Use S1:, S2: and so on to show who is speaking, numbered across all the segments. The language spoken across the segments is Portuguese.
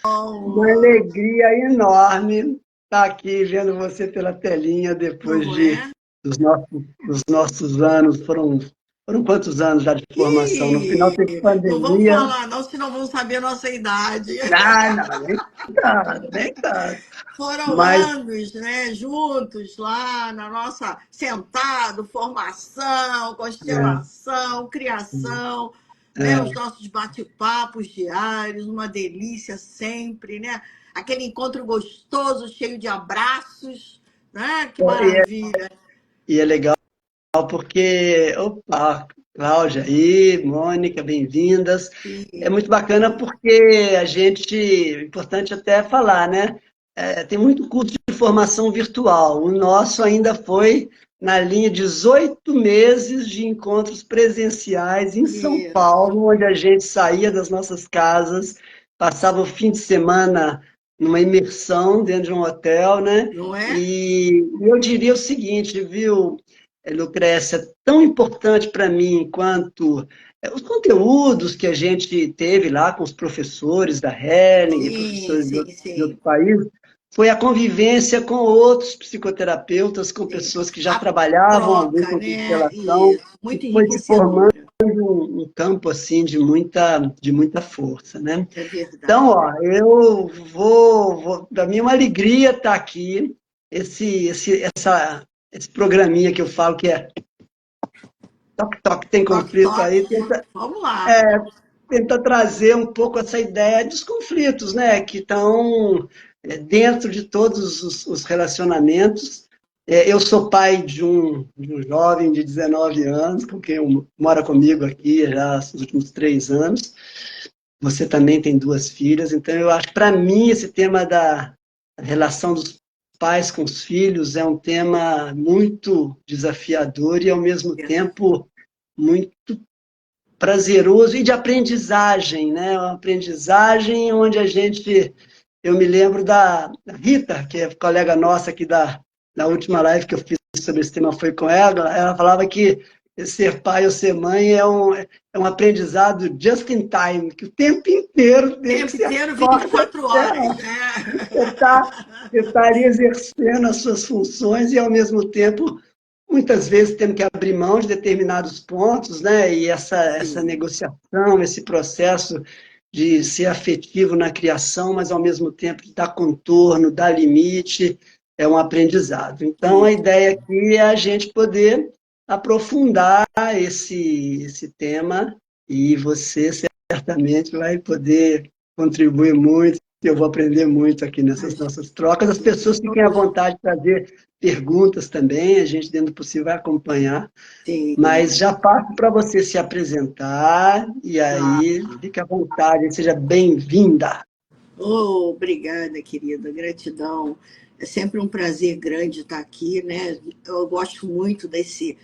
S1: Uma alegria enorme estar aqui vendo você pela telinha depois
S2: Não é?
S1: dos nossos anos. Foram quantos anos já de formação? No final
S2: Ih,
S1: teve
S2: não vamos
S1: pandemia.
S2: falar não, senão vão saber a nossa idade.
S1: Ah, não, nem tanto, nem tanto.
S2: Foram
S1: Mas,
S2: anos, né, juntos lá na nossa sentado, formação,
S1: é,
S2: constelação, criação, né, os
S1: é,
S2: nossos bate-papos diários, uma delícia sempre, né? Aquele encontro gostoso, cheio de abraços, né? Que
S1: e
S2: maravilha.
S1: e é legal porque, opa, Cláudia e Mônica, bem-vindas. É
S2: Sim,
S1: muito bacana porque importante até falar, né? Tem muito curso de formação virtual. O nosso ainda foi na linha 18 meses de encontros presenciais em São
S2: isso,
S1: Paulo, onde a gente saía das nossas casas, passava o fim de semana numa imersão dentro de um hotel, né?
S2: não é?
S1: E eu diria o seguinte, viu, Lucrécia, tão importante para mim quanto os conteúdos que a gente teve lá com os professores da Hering,
S2: Sim,
S1: professores
S2: sim,
S1: de
S2: sim.
S1: outros países, foi a convivência com outros psicoterapeutas, com
S2: Sim.
S1: pessoas que já
S2: A
S1: trabalhavam alguém
S2: troca,
S1: com
S2: né?
S1: constelação,
S2: Isso,
S1: e
S2: muito
S1: foi se formando
S2: enriquecedora.
S1: um campo assim de muita força, né?
S2: É
S1: Então,
S2: verdade.
S1: ó, para mim é uma alegria estar aqui, esse programinha que eu falo que é Toque Toque Tem
S2: Toque,
S1: Conflito
S2: toque.
S1: aí,
S2: Vamos lá.
S1: tenta trazer um pouco essa ideia dos conflitos, né, que estão dentro de todos os relacionamentos. Eu sou pai de um jovem de 19 anos, com quem mora comigo aqui já os últimos 3 anos. Você também tem duas filhas, então eu acho que para mim esse tema da relação dos pais com os filhos é um tema muito desafiador e ao mesmo tempo muito prazeroso e de aprendizagem, né? Uma aprendizagem onde eu me lembro da Rita, que é colega nossa aqui da última live que eu fiz sobre esse tema foi com ela falava que ser pai ou ser mãe é um aprendizado just in time, que o tempo inteiro,
S2: O
S1: desde que
S2: tempo
S1: você
S2: inteiro, vinte e
S1: acorda,
S2: quatro horas, né?
S1: você está ali exercendo as suas funções e, ao mesmo tempo, muitas vezes temos que abrir mão de determinados pontos, né? E essa
S2: Sim.
S1: negociação, esse processo de ser afetivo na criação, mas ao mesmo tempo de dar contorno, dar limite, é um aprendizado. Então, a
S2: Isso.
S1: ideia aqui é a gente poder aprofundar esse tema e você certamente vai poder contribuir muito. Eu vou aprender muito aqui nessas
S2: Mas,
S1: nossas trocas. As pessoas fiquem à vontade de fazer perguntas também, a gente, dentro do possível, vai acompanhar.
S2: sim.
S1: Mas já passo para você se apresentar, e
S2: Tá.
S1: aí fique à vontade, seja bem-vinda.
S2: Oh, obrigada, querida. Gratidão. É sempre um prazer grande estar aqui, né? Eu gosto muito desse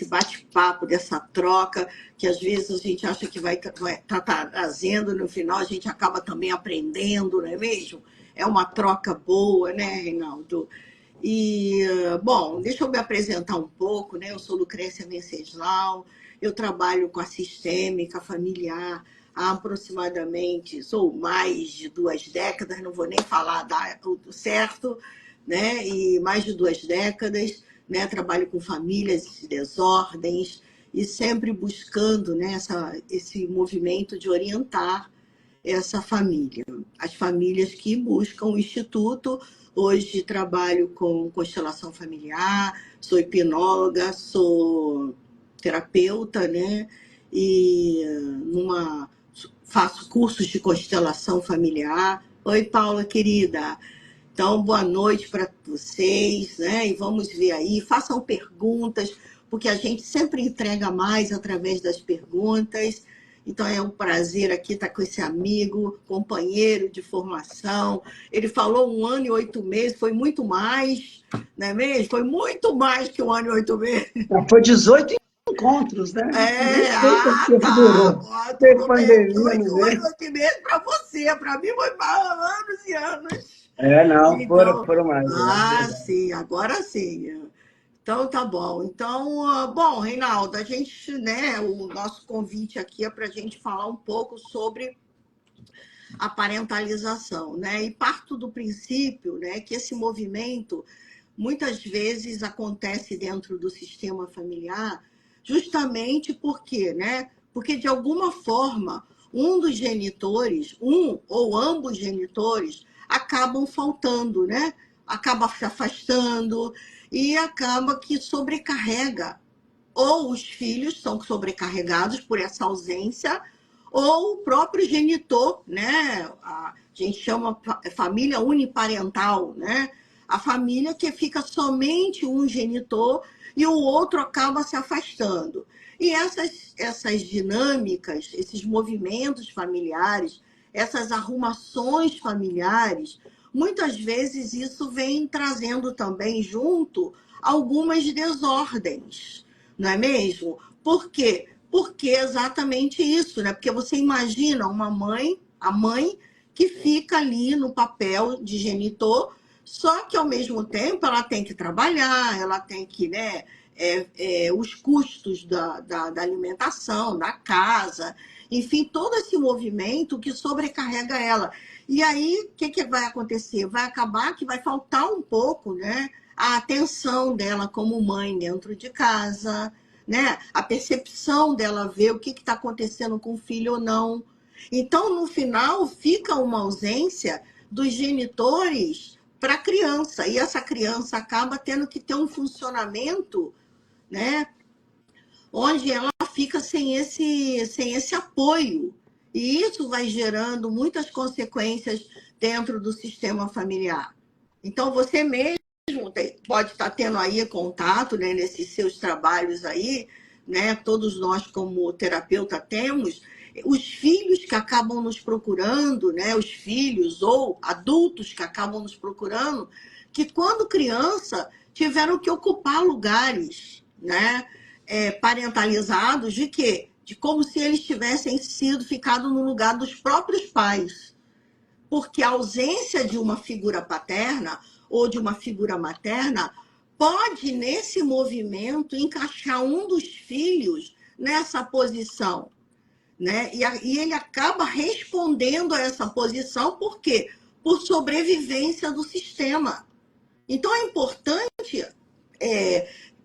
S2: bate-papo, dessa troca, que às vezes a gente acha que vai estar trazendo, no final a gente acaba também aprendendo, não é mesmo? É uma troca boa, né, Reinaldo? E, bom, deixa eu me apresentar um pouco, né? Eu sou Lucrécia Venceslau, eu trabalho com a sistêmica familiar há aproximadamente, sou mais de 2 décadas, não vou nem falar tudo certo, né? E mais de 2 décadas, né? Trabalho com famílias e desordens e sempre buscando, né, esse movimento de orientar essa família. As famílias que buscam o Instituto. Hoje trabalho com constelação familiar, sou hipnóloga, sou terapeuta, né? E faço cursos de constelação familiar. Oi, Paula, querida. Então, boa noite para vocês, né? E vamos ver aí, façam perguntas, porque a gente sempre entrega mais através das perguntas. Então, é um prazer aqui estar com esse amigo, companheiro de formação. Ele falou 1 ano e 8 meses, foi muito mais, não é mesmo? Foi muito mais que 1 ano e 8 meses.
S1: Foi 18 encontros, né? Nem sei quanto tempo
S2: Tá,
S1: durou.
S2: bom,
S1: Teve
S2: tudo bem.
S1: pandemia no
S2: 1 ano e
S1: meio.
S2: 8 meses para você, para mim foi para anos e anos.
S1: Não,
S2: Então,
S1: foram mais, verdade.
S2: sim, agora sim. Então tá bom. Então, bom, Reinaldo, a gente, né, o nosso convite aqui é para a gente falar um pouco sobre a parentalização, né? E parto do princípio, né, que esse movimento muitas vezes acontece dentro do sistema familiar, justamente porque, né? Porque de alguma forma um dos genitores, um ou ambos genitores, acabam faltando, né? Acaba se afastando e acaba que sobrecarrega. Ou os filhos são sobrecarregados por essa ausência, ou o próprio genitor, né? A gente chama família uniparental, né? A família que fica somente um genitor e o outro acaba se afastando. E essas dinâmicas, esses movimentos familiares, essas arrumações familiares, muitas vezes isso vem trazendo também junto algumas desordens, não é mesmo? Por quê? Porque é exatamente isso, né? Porque você imagina uma mãe, a mãe que fica ali no papel de genitor, só que ao mesmo tempo ela tem que trabalhar, ela tem que, né, os custos da alimentação, da casa, enfim, todo esse movimento que sobrecarrega ela. E aí, o que vai acontecer? Vai acabar que vai faltar um pouco, né, a atenção dela como mãe dentro de casa, né? A percepção dela ver o que está acontecendo com o filho ou não. Então, no final, fica uma ausência dos genitores para a criança. E essa criança acaba tendo que ter um funcionamento, né? Onde ela fica sem esse apoio. E isso vai gerando muitas consequências dentro do sistema familiar. Então, você mesmo pode estar tendo aí contato, né, nesses seus trabalhos aí, né, todos nós como terapeuta temos, os filhos que acabam nos procurando, né, os filhos ou adultos que acabam nos procurando, que quando criança tiveram que ocupar lugares, né, parentalizados de quê? De como se eles tivessem sido ficado no lugar dos próprios pais. Porque a ausência de uma figura paterna ou de uma figura materna pode, nesse movimento, encaixar um dos filhos nessa posição, né? E ele acaba respondendo a essa posição, por quê? Por sobrevivência do sistema. Então, é importante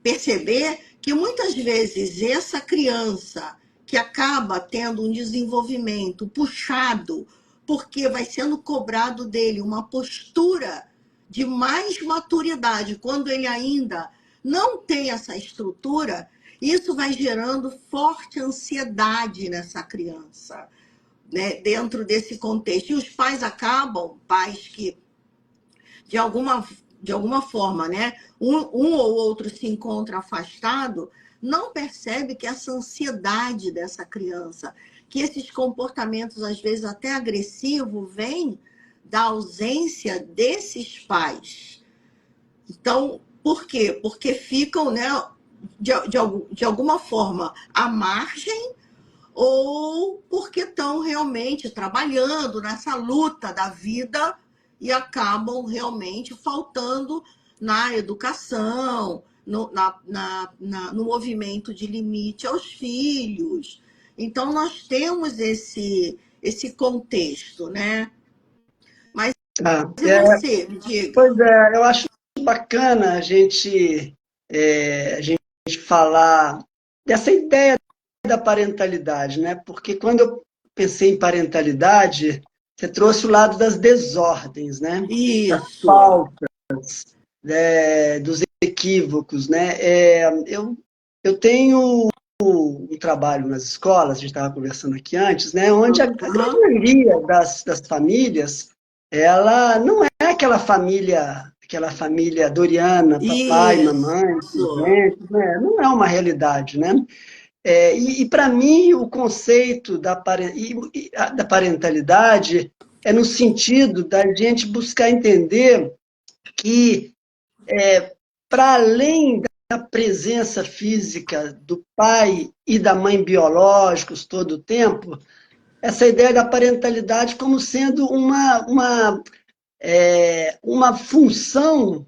S2: perceber que muitas vezes essa criança que acaba tendo um desenvolvimento puxado, porque vai sendo cobrado dele uma postura de mais maturidade, quando ele ainda não tem essa estrutura, isso vai gerando forte ansiedade nessa criança, né, dentro desse contexto. E os pais acabam, pais que de alguma forma, né, um ou outro se encontra afastado, não percebe que essa ansiedade dessa criança, que esses comportamentos, às vezes até agressivos, vêm da ausência desses pais. Então, por quê? Porque ficam, né, de alguma forma à margem, ou porque estão realmente trabalhando nessa luta da vida e acabam realmente faltando na educação, no movimento de limite aos filhos. Então, nós temos esse contexto, né? Mas
S1: Ah,
S2: e você, me diga?
S1: pois é, eu acho bacana a gente falar dessa ideia da parentalidade, né? Porque quando eu pensei em parentalidade, você trouxe o lado das desordens, né? Das
S2: Isso.
S1: faltas, dos equívocos, né? Eu tenho um trabalho nas escolas, a gente estava conversando aqui antes, né? Onde a grande
S2: Uhum.
S1: maioria das famílias, ela não é aquela família doriana, papai, mamãe,
S2: Isso.
S1: presentes, né? Não é uma realidade, né? E para mim, o conceito da parentalidade é no sentido da gente buscar entender que, para além da presença física do pai e da mãe biológicos todo o tempo, essa ideia da parentalidade como sendo uma função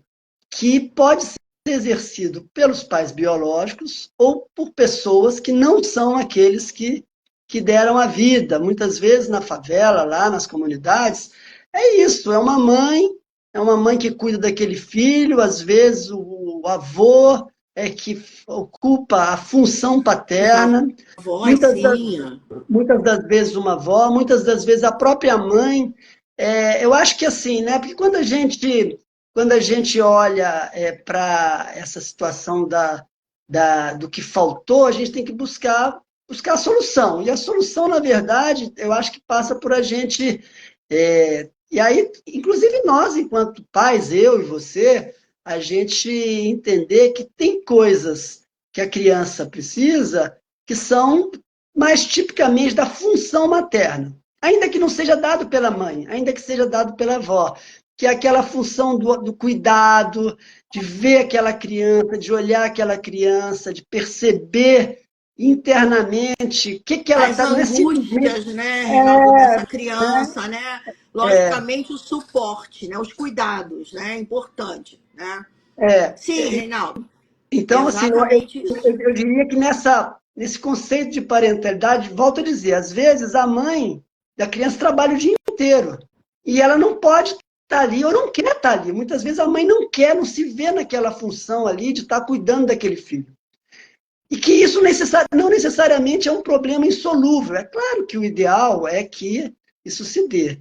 S1: que pode ser exercido pelos pais biológicos ou por pessoas que não são aqueles que que deram a vida. Muitas vezes na favela, lá nas comunidades, é isso, é uma mãe que cuida daquele filho, às vezes o avô é que ocupa a função
S2: Os
S1: paterna,
S2: avós,
S1: muitas das,
S2: sim.
S1: muitas das vezes uma avó, muitas das vezes a própria mãe. Eu acho que assim, né? Porque quando a gente olha para essa situação do que faltou, a gente tem que buscar a solução. E a solução, na verdade, eu acho que passa por a gente. E aí, inclusive nós, enquanto pais, eu e você, a gente entender que tem coisas que a criança precisa que são mais tipicamente da função materna, ainda que não seja dado pela mãe, ainda que seja dado pela avó, que é aquela função do cuidado, de ver aquela criança, de olhar aquela criança, de perceber internamente o que, que ela
S2: As
S1: está, não é simplesmente.
S2: angústias, né, Reinaldo, dessa criança, né?
S1: É,
S2: Logicamente, o suporte, né? Os cuidados, né? É importante, né? Sim,
S1: é,
S2: Reinaldo,
S1: então, assim,
S2: exatamente isso.
S1: eu diria que nesse conceito de parentalidade, volto a dizer, às vezes a mãe da criança trabalha o dia inteiro e ela não pode estar ali ou não quer estar ali. Muitas vezes a mãe não quer, não se vê naquela função ali de estar cuidando daquele filho. E que isso não necessariamente é um problema insolúvel. É claro que o ideal é que isso se dê.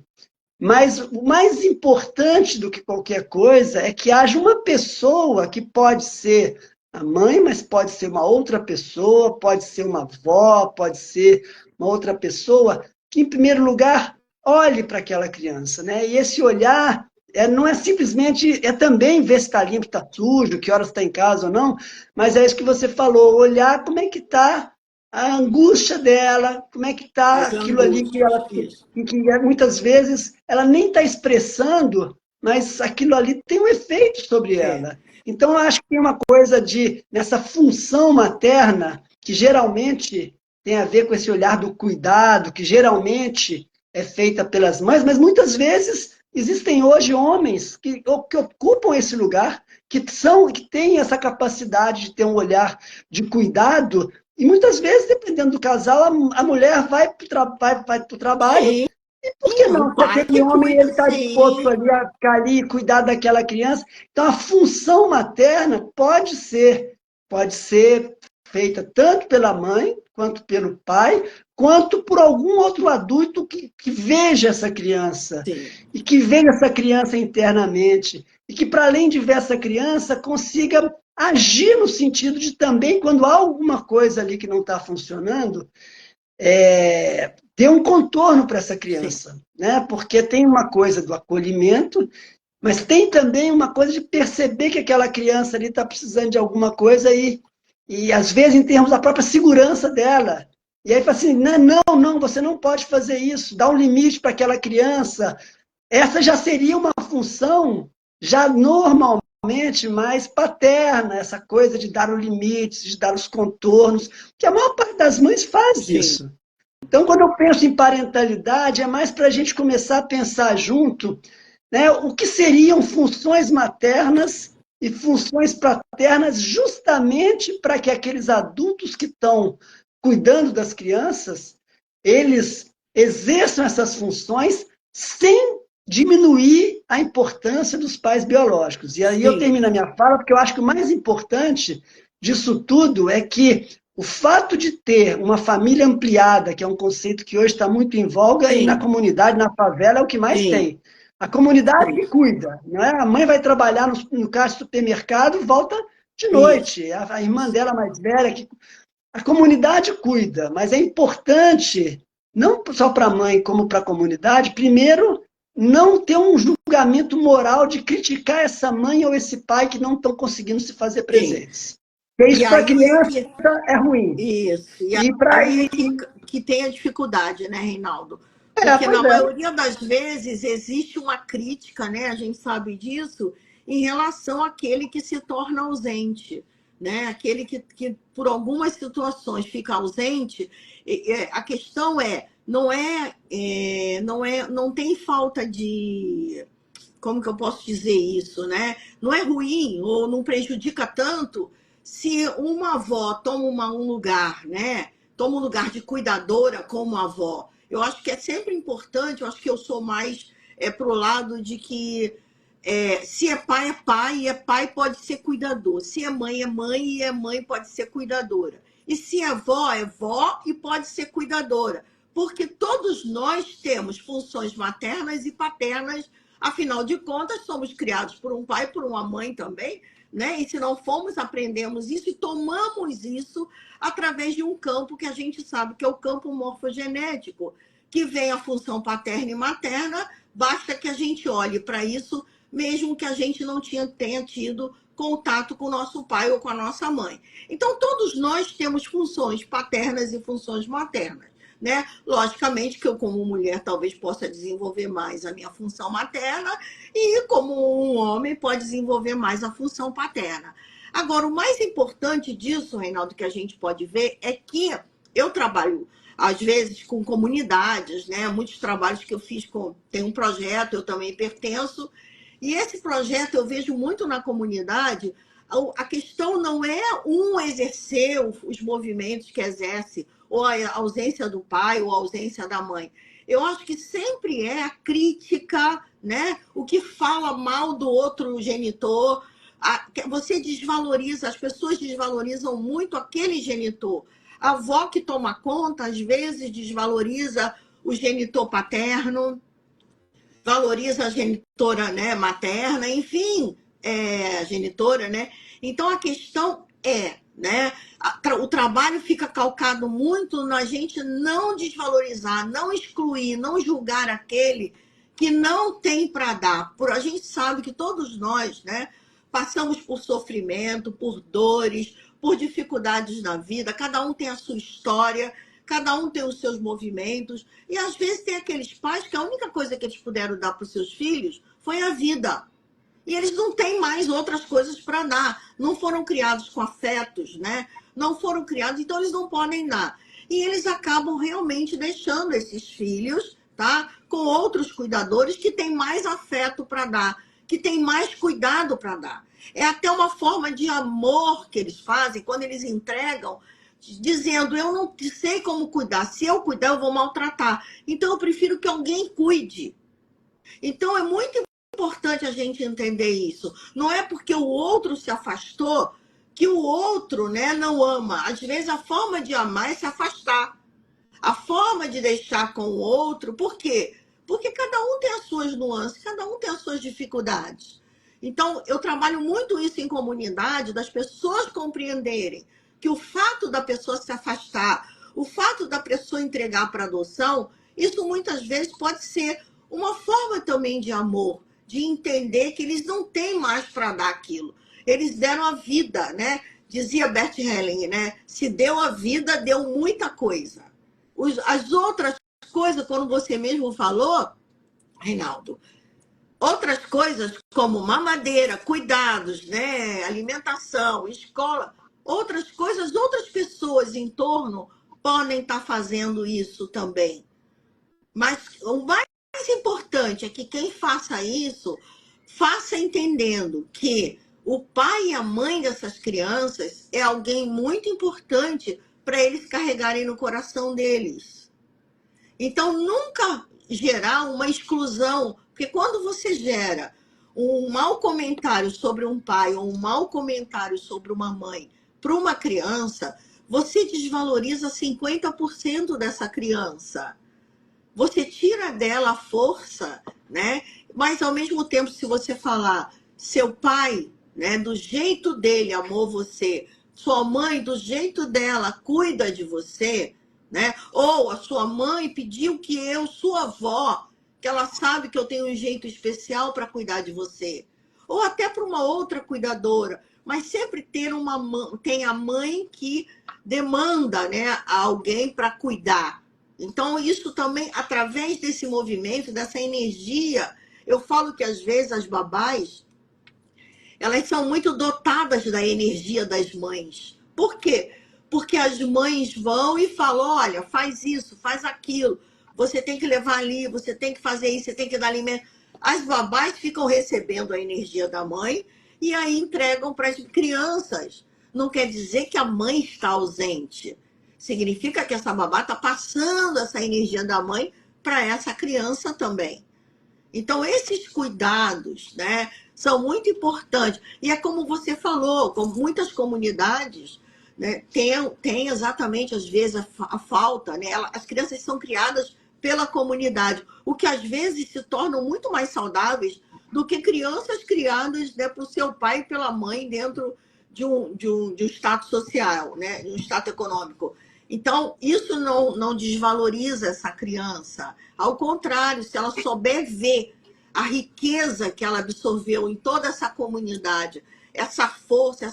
S1: Mas o mais importante do que qualquer coisa é que haja uma pessoa que pode ser a mãe, mas pode ser uma outra pessoa, pode ser uma avó, pode ser uma outra pessoa, que, em primeiro lugar, olhe para aquela criança, né? E esse olhar não é simplesmente, é também ver se está limpo, está sujo, que horas está em casa ou não, mas é isso que você falou, olhar como é que está a angústia dela, como é que está
S2: As
S1: aquilo ali
S2: angústias, isso.
S1: que muitas vezes ela nem está expressando, mas aquilo ali tem um efeito sobre
S2: É.
S1: ela. Então, eu acho que tem uma coisa nessa função materna, que geralmente tem a ver com esse olhar do cuidado, que geralmente é feita pelas mães, mas muitas vezes existem hoje homens que ocupam esse lugar, que têm essa capacidade de ter um olhar de cuidado, e muitas vezes, dependendo do casal, a mulher vai para o trabalho,
S2: Sim,
S1: e por que
S2: é o
S1: não? Se
S2: pai
S1: aquele
S2: que
S1: homem
S2: cuida,
S1: está disposto
S2: sim.
S1: ali a ficar ali e cuidar daquela criança, então a função materna pode ser feita tanto pela mãe, quanto pelo pai, quanto por algum outro adulto que veja essa criança,
S2: Sim,
S1: e que veja essa criança internamente, e que, para além de ver essa criança, consiga agir no sentido de também, quando há alguma coisa ali que não está funcionando, ter um contorno para essa
S2: sim.
S1: criança, né? Porque tem uma coisa do acolhimento, mas tem também uma coisa de perceber que aquela criança ali está precisando de alguma coisa e às vezes em termos da própria segurança dela. E aí fala assim, não, não, não, você não pode fazer isso, dá um limite para aquela criança. Essa já seria uma função já normalmente mais paterna, essa coisa de dar o limite, de dar os contornos, que a maior parte das mães faz
S2: Sim.
S1: isso. Então, quando eu penso em parentalidade, é mais para a gente começar a pensar junto, né, o que seriam funções maternas e funções paternas, justamente para que aqueles adultos que estão cuidando das crianças, eles exerçam essas funções sem diminuir a importância dos pais biológicos. E aí eu
S2: Sim,
S1: termino a minha fala, porque eu acho que o mais importante disso tudo é que o fato de ter uma família ampliada, que é um conceito que hoje está muito em voga, e na
S2: sim,
S1: comunidade, na favela, é o que mais
S2: sim,
S1: tem. A comunidade que
S2: sim.
S1: cuida, não é? A mãe vai trabalhar no caixa do supermercado, volta de
S2: Isso.
S1: noite. A irmã dela mais velha, a comunidade cuida, mas é importante, não só para a mãe, como para a comunidade, primeiro, não ter um julgamento moral de criticar essa mãe ou esse pai que não estão conseguindo se fazer
S2: Sim.
S1: presentes. Porque
S2: E
S1: isso para a
S2: aí é
S1: criança
S2: que
S1: é ruim.
S2: isso. E
S1: E para.
S2: aí é que tem a dificuldade, né, Reinaldo? Porque
S1: Pois
S2: na
S1: é.
S2: maioria das vezes existe uma crítica, né? A gente sabe disso, em relação àquele que se torna ausente, né? Aquele que por algumas situações fica ausente. A questão não tem falta de, como que eu posso dizer isso, né? Não é ruim ou não prejudica tanto se uma avó toma um lugar, né? toma o lugar de cuidadora como avó. Eu acho que é sempre importante, eu acho que eu sou mais pro lado de que se é pai, e é pai pode ser cuidador. Se é mãe, e é mãe pode ser cuidadora. E se é vó e pode ser cuidadora. Porque todos nós temos funções maternas e paternas, afinal de contas, somos criados por um pai e por uma mãe também, né? E se não fomos, aprendemos isso e tomamos isso através de um campo que a gente sabe que é o campo morfogenético, que vem a função paterna e materna, basta que a gente olhe para isso, mesmo que a gente não tenha tido contato com o nosso pai ou com a nossa mãe. Então, todos nós temos funções paternas e funções maternas, né? Logicamente que eu, como mulher, talvez possa desenvolver mais a minha função materna e, como um homem, pode desenvolver mais a função paterna. Agora, o mais importante disso, Reinaldo, que a gente pode ver é que eu trabalho às vezes com comunidades, né? Muitos trabalhos que eu fiz tem um projeto, eu também pertenço, e esse projeto eu vejo muito na comunidade. A questão não é exercer os movimentos que exerce, ou a ausência do pai, ou a ausência da mãe. Eu acho que sempre é a crítica, né? O que fala mal do outro genitor. Você desvaloriza, as pessoas desvalorizam muito aquele genitor. A avó que toma conta, às vezes, desvaloriza o genitor paterno, valoriza a genitora, né, materna, enfim, a genitora, né? Então, a questão né, o trabalho fica calcado muito na gente não desvalorizar, não excluir, não julgar aquele que não tem para dar. A gente sabe que todos nós, né, passamos por sofrimento, por dores, por dificuldades na vida, cada um tem a sua história, cada um tem os seus movimentos, e às vezes tem aqueles pais que a única coisa que eles puderam dar para os seus filhos foi a vida. E eles não têm mais outras coisas para dar. Não foram criados com afetos, né? Não foram criados, então eles não podem dar. E eles acabam realmente deixando esses filhos, tá? Com outros cuidadores que têm mais afeto para dar, que têm mais cuidado para dar. É até uma forma de amor que eles fazem quando eles entregam, dizendo: eu não sei como cuidar. Se eu cuidar, eu vou maltratar. Então eu prefiro que alguém cuide. Então é muito importante a gente entender isso. Não é porque o outro se afastou que o outro, né, não ama. Às vezes a forma de amar é se afastar. A forma de deixar com o outro, por quê? Porque cada um tem as suas nuances, cada um tem as suas dificuldades. Então, eu trabalho muito isso em comunidade, das pessoas compreenderem que o fato da pessoa se afastar, o fato da pessoa entregar para adoção, isso muitas vezes pode ser uma forma também de amor, de entender que eles não têm mais para dar aquilo. Eles deram a vida, né? Dizia Bert Helling, né? Se deu a vida, deu muita coisa. As outras coisas, quando você mesmo falou, Reinaldo, outras coisas como mamadeira, cuidados, né? Alimentação, escola, outras coisas, outras pessoas em torno podem estar fazendo isso também. Mas o mais importante é que quem faça isso, faça entendendo que o pai e a mãe dessas crianças é alguém muito importante para eles carregarem no coração deles. Então, nunca gerar uma exclusão, porque quando você gera um mau comentário sobre um pai ou um mau comentário sobre uma mãe para uma criança, você desvaloriza 50% dessa criança. Você tira dela a força, né? Mas, ao mesmo tempo, se você falar, seu pai, né, do jeito dele amou você, sua mãe, do jeito dela, cuida de você, né? Ou a sua mãe pediu que eu, sua avó, que ela sabe que eu tenho um jeito especial para cuidar de você. Ou até para uma outra cuidadora. Mas sempre tem a mãe que demanda, né, alguém para cuidar. Então, isso também, através desse movimento, dessa energia, eu falo que às vezes as babás, elas são muito dotadas da energia das mães. Por quê? Porque as mães vão e falam: olha, faz isso, faz aquilo, você tem que levar ali, você tem que fazer isso, você tem que dar alimento. As babás ficam recebendo a energia da mãe e aí entregam para as crianças. Não quer dizer que a mãe está ausente. significa que essa babá está passando essa energia da mãe para essa criança também. Então, esses cuidados, né, são muito importantes. E é como você falou, como muitas comunidades, né, tem exatamente, às vezes, a falta. Né, as crianças são criadas pela comunidade, o que às vezes se tornam muito mais saudáveis do que crianças criadas, né, por seu pai e pela mãe dentro de um status social, né, de um status econômico. Então, isso não desvaloriza essa criança. Ao contrário, se ela souber ver a riqueza que ela absorveu em toda essa comunidade, essa força,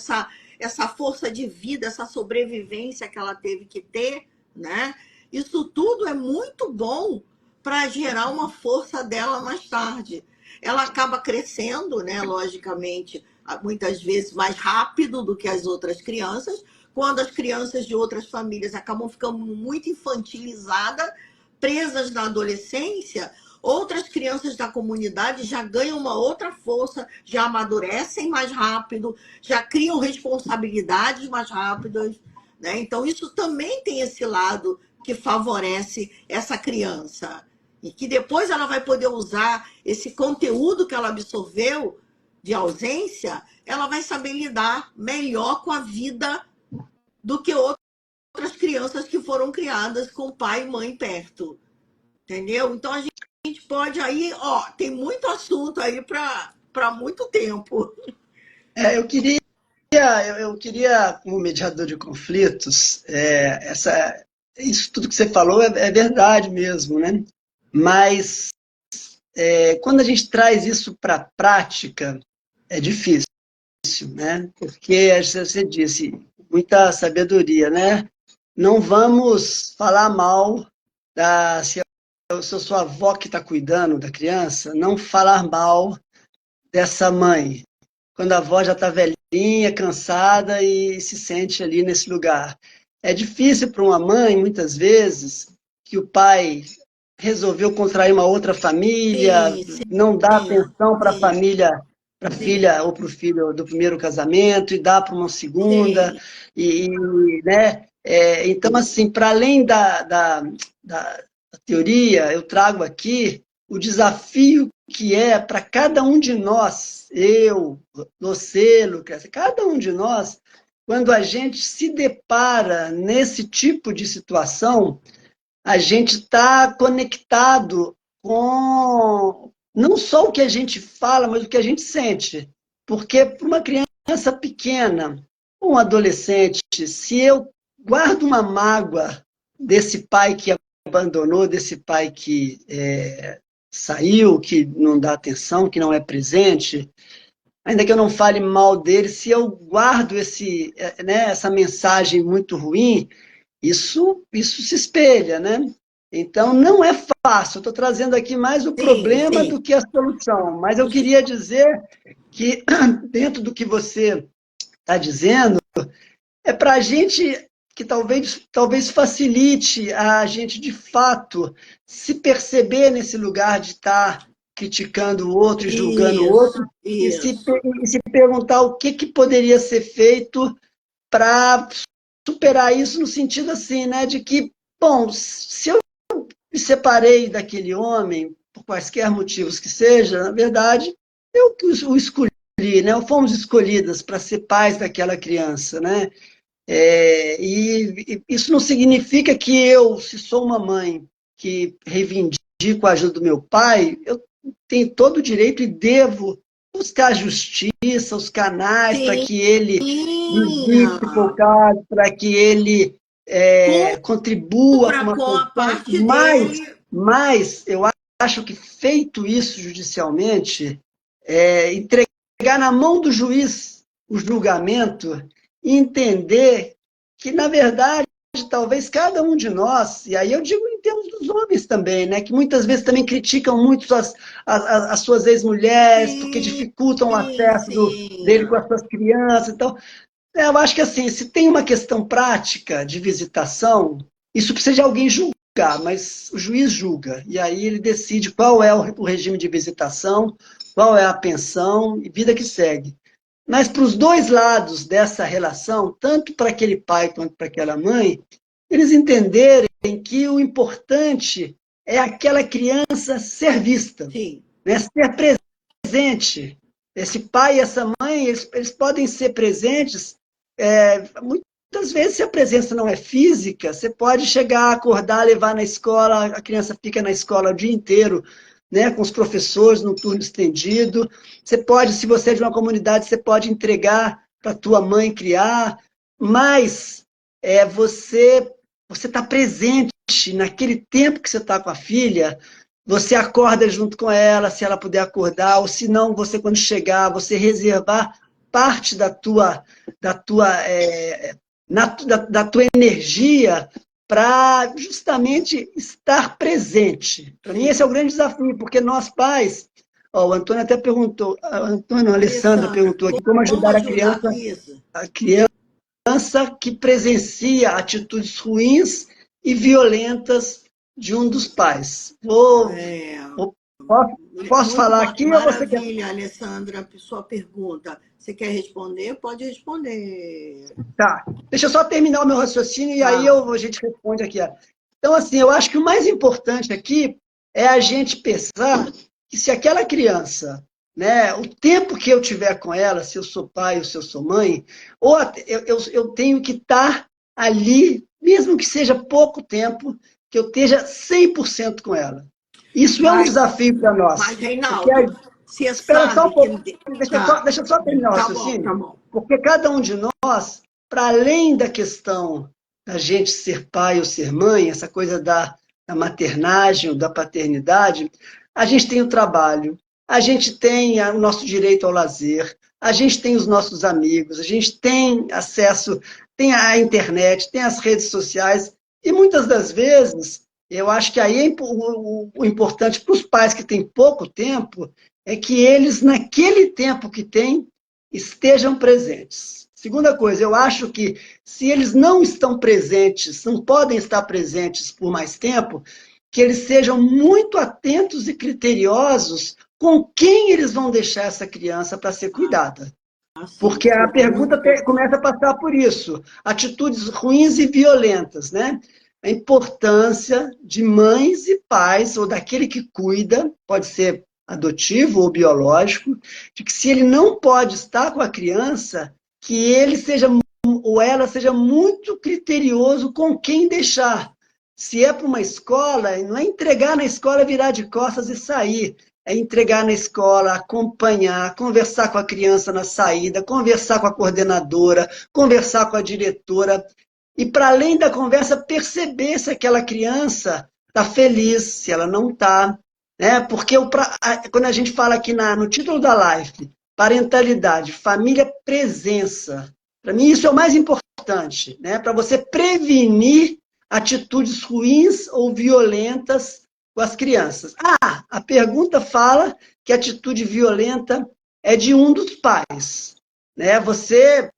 S2: essa força de vida, essa sobrevivência que ela teve que ter, né? Isso tudo é muito bom para gerar uma força dela mais tarde. Ela acaba crescendo, né, logicamente, muitas vezes mais rápido do que as outras crianças, quando as crianças de outras famílias acabam ficando muito infantilizadas, presas na adolescência, outras crianças da comunidade já ganham uma outra força, já amadurecem mais rápido, já criam responsabilidades mais rápidas, né? Então, isso também tem esse lado que favorece essa criança. E que depois ela vai poder usar esse conteúdo que ela absorveu de ausência, ela vai saber lidar melhor com a vida do que outras crianças que foram criadas com pai e mãe perto. Entendeu? Então a gente pode aí, ó, tem muito assunto aí para muito tempo.
S1: Eu queria, como mediador de conflitos, isso tudo que você falou é verdade mesmo, né? Mas quando a gente traz isso para a prática, é difícil, né? Porque você disse, muita sabedoria, né? Não vamos falar mal se a sua avó que está cuidando da criança, não falar mal dessa mãe, quando a avó já está velhinha, cansada e se sente ali nesse lugar. É difícil para uma mãe, muitas vezes, que o pai resolveu contrair uma outra família,
S2: Sim,
S1: não dá
S2: sim,
S1: atenção para a
S2: sim,
S1: família, para a
S2: sim,
S1: filha ou para o filho do primeiro casamento, e dá para uma segunda,
S2: sim,
S1: né? Então, assim, para além da teoria, eu trago aqui o desafio que é para cada um de nós, eu, você, Lucas, cada um de nós, quando a gente se depara nesse tipo de situação, a gente está conectado com não só o que a gente fala, mas o que a gente sente. Porque para uma criança pequena, um adolescente, se eu guardo uma mágoa desse pai que abandonou, desse pai que saiu, que não dá atenção, que não é presente, ainda que eu não fale mal dele, se eu guardo essa mensagem muito ruim, isso se espelha, né? Então, não é fácil. Eu estou trazendo aqui mais o
S2: sim,
S1: problema
S2: sim.
S1: do que a solução. Mas eu queria dizer que, dentro do que você está dizendo, é para a gente que talvez facilite a gente, de fato, se perceber nesse lugar de estar criticando o outro e julgando o
S2: Isso,
S1: outro,
S2: isso.
S1: e se perguntar o que poderia ser feito para superar isso no sentido assim, né, de que, bom, se eu me separei daquele homem, por quaisquer motivos que seja, na verdade, eu que o escolhi, né, fomos escolhidas para ser pais daquela criança, né, e isso não significa que eu, se sou uma mãe que reivindico a ajuda do meu pai, eu tenho todo o direito e devo buscar a justiça, os canais, para
S2: Sim,
S1: que ele visite o caso, para que ele contribua com
S2: cumpra
S1: uma
S2: com a
S1: questão,
S2: parte dele.
S1: mas eu acho que feito isso judicialmente, entregar na mão do juiz o julgamento e entender que, na verdade, talvez cada um de nós, e aí eu digo em termos dos homens também, né, que muitas vezes também criticam muito as suas ex-mulheres, porque
S2: Sim,
S1: dificultam o acesso dele
S2: sim.
S1: com as suas crianças. Então, eu acho que assim, se tem uma questão prática de visitação, isso precisa de alguém julgar, mas o juiz julga, e aí ele decide qual é o regime de visitação, qual é a pensão, e vida que segue. Mas para os dois lados dessa relação, tanto para aquele pai quanto para aquela mãe, eles entenderem que o importante é aquela criança ser vista,
S2: Sim.
S1: né? Ser presente. Esse pai e essa mãe, eles podem ser presentes. Muitas vezes, se a presença não é física, você pode chegar, acordar, levar na escola, a criança fica na escola o dia inteiro, né, com os professores no turno estendido. Você pode, se você é de uma comunidade, você pode entregar para a tua mãe criar, mas você está presente naquele tempo que você está com a filha, você acorda junto com ela, se ela puder acordar, ou se não, você quando chegar, você reservar parte da tua energia para justamente estar presente. Para mim, esse é o grande desafio, porque nós pais, o Antônio até perguntou, a Alessandra
S2: Alessandra,
S1: perguntou aqui, como
S2: como
S1: ajudar
S2: ajudar isso?
S1: a criança que presencia atitudes ruins e violentas de um dos pais.
S2: É,
S1: Posso
S2: muito
S1: falar
S2: bom,
S1: aqui ou você quer?
S2: maravilha, Alessandra. Sua pergunta. Você quer responder? Pode responder.
S1: Tá, deixa eu só terminar o meu raciocínio e aí
S2: Tá.
S1: a gente responde aqui. Então, assim, eu acho que o mais importante aqui é a gente pensar que se aquela criança, né, o tempo que eu tiver com ela, se eu sou pai ou se eu sou mãe, ou eu tenho que estar ali, mesmo que seja pouco tempo, que eu esteja 100% com ela. Isso é um
S2: Mas,
S1: desafio para
S2: mas,
S1: nós, porque
S2: Reinaldo, você
S1: espera só
S2: sabe
S1: um
S2: que.
S1: pouco,
S2: Tá,
S1: deixa eu só terminar o
S2: tá bom, tá
S1: raciocínio,
S2: bom.
S1: porque cada um de nós, para além da questão da gente ser pai ou ser mãe, essa coisa da maternagem ou da paternidade, a gente tem o trabalho, a gente tem o nosso direito ao lazer, a gente tem os nossos amigos, a gente tem acesso, tem a internet, tem as redes sociais, e muitas das vezes, eu acho que aí o importante para os pais que têm pouco tempo é que eles, naquele tempo que têm, estejam presentes. Segunda coisa, eu acho que se eles não estão presentes, não podem estar presentes por mais tempo, que eles sejam muito atentos e criteriosos com quem eles vão deixar essa criança para ser cuidada.
S2: Assim,
S1: Porque
S2: isso
S1: a
S2: é muito
S1: pergunta
S2: importante.
S1: começa a passar por isso. Atitudes ruins e violentas, né? A importância de mães e pais, ou daquele que cuida, pode ser adotivo ou biológico, de que se ele não pode estar com a criança, que ele seja ou ela seja muito criterioso com quem deixar. Se é para uma escola, não é entregar na escola, virar de costas e sair. É entregar na escola, acompanhar, conversar com a criança na saída, conversar com a coordenadora, conversar com a diretora. E, para além da conversa, perceber se aquela criança está feliz, se ela não está. Né? Porque quando a gente fala aqui no título da live, parentalidade, família, presença, para mim isso é o mais importante, né? Para você prevenir atitudes ruins ou violentas com as crianças. A pergunta fala que a atitude violenta é de um dos pais. Né? Você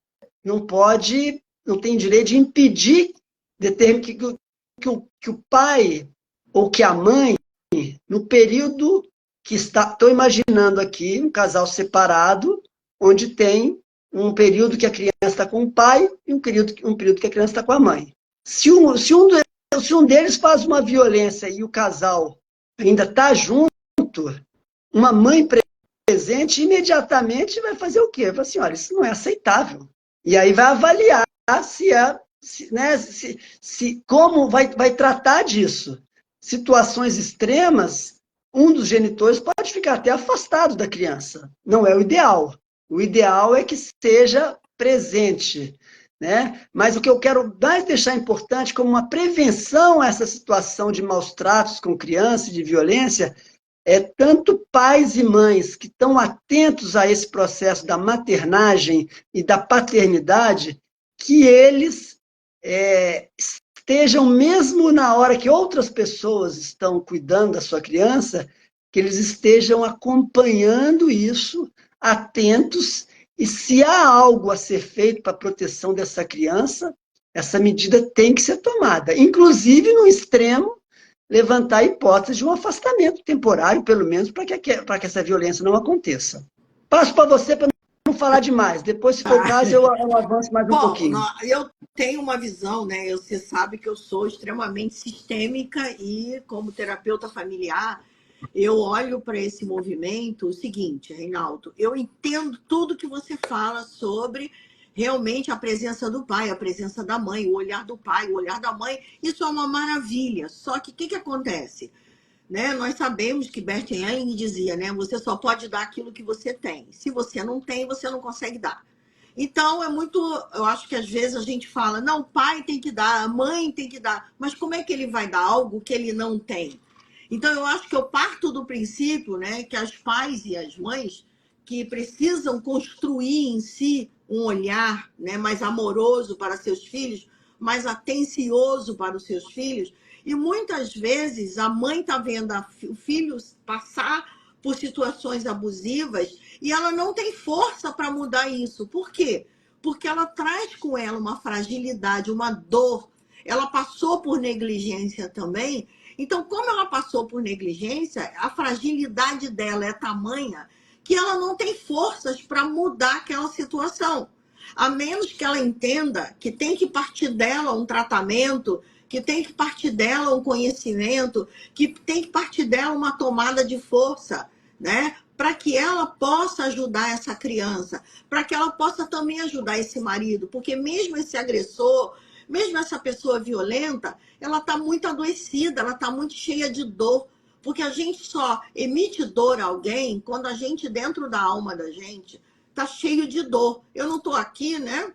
S1: não pode, não tem direito de impedir que o pai ou que a mãe, no período que estou imaginando aqui, um casal separado, onde tem um período que a criança está com o pai e um período que a criança está com a mãe. Se um deles faz uma violência e o casal ainda está junto, uma mãe presente imediatamente vai fazer o quê? Vai falar assim, olha, isso não é aceitável. E aí vai avaliar como vai tratar disso. Situações extremas, um dos genitores pode ficar até afastado da criança. Não é o ideal. O ideal é que seja presente. Né? Mas o que eu quero mais deixar importante como uma prevenção a essa situação de maus tratos com criança e de violência é tanto pais e mães que estão atentos a esse processo da maternagem e da paternidade, que eles estejam, mesmo na hora que outras pessoas estão cuidando da sua criança, que eles estejam acompanhando isso, atentos, e se há algo a ser feito para a proteção dessa criança, essa medida tem que ser tomada, inclusive no extremo, levantar a hipótese de um afastamento temporário, pelo menos, para que essa violência não aconteça. Passo para você para não falar demais. Depois, se for o caso, eu avanço mais um
S2: Bom,
S1: pouquinho.
S2: eu tenho uma visão, né? Você sabe que eu sou extremamente sistêmica e, como terapeuta familiar, eu olho para esse movimento o seguinte, Reinaldo, eu entendo tudo que você fala sobre realmente a presença do pai, a presença da mãe, o olhar do pai, o olhar da mãe, isso é uma maravilha. Só que o que acontece? Né? Nós sabemos que Bert Helling dizia, né? Você só pode dar aquilo que você tem. Se você não tem, você não consegue dar. Então, é muito. Eu acho que às vezes a gente fala, não, o pai tem que dar, a mãe tem que dar, mas como é que ele vai dar algo que ele não tem? Então, eu acho que eu parto do princípio, né, que as pais e as mães que precisam construir em si um olhar, né, mais amoroso para seus filhos, mais atencioso para os seus filhos, e muitas vezes a mãe está vendo o filho passar por situações abusivas e ela não tem força para mudar isso. Por quê? Porque ela traz com ela uma fragilidade, uma dor. Ela passou por negligência também. Então, como ela passou por negligência, a fragilidade dela é tamanha que ela não tem forças para mudar aquela situação. A menos que ela entenda que tem que partir dela um tratamento, que tem que partir dela um conhecimento, que tem que partir dela uma tomada de força, né? Para que ela possa ajudar essa criança, para que ela possa também ajudar esse marido, porque mesmo esse agressor, mesmo essa pessoa violenta, ela está muito adoecida, ela está muito cheia de dor, porque a gente só emite dor a alguém quando a gente, dentro da alma da gente, está cheio de dor. Eu não estou aqui, né,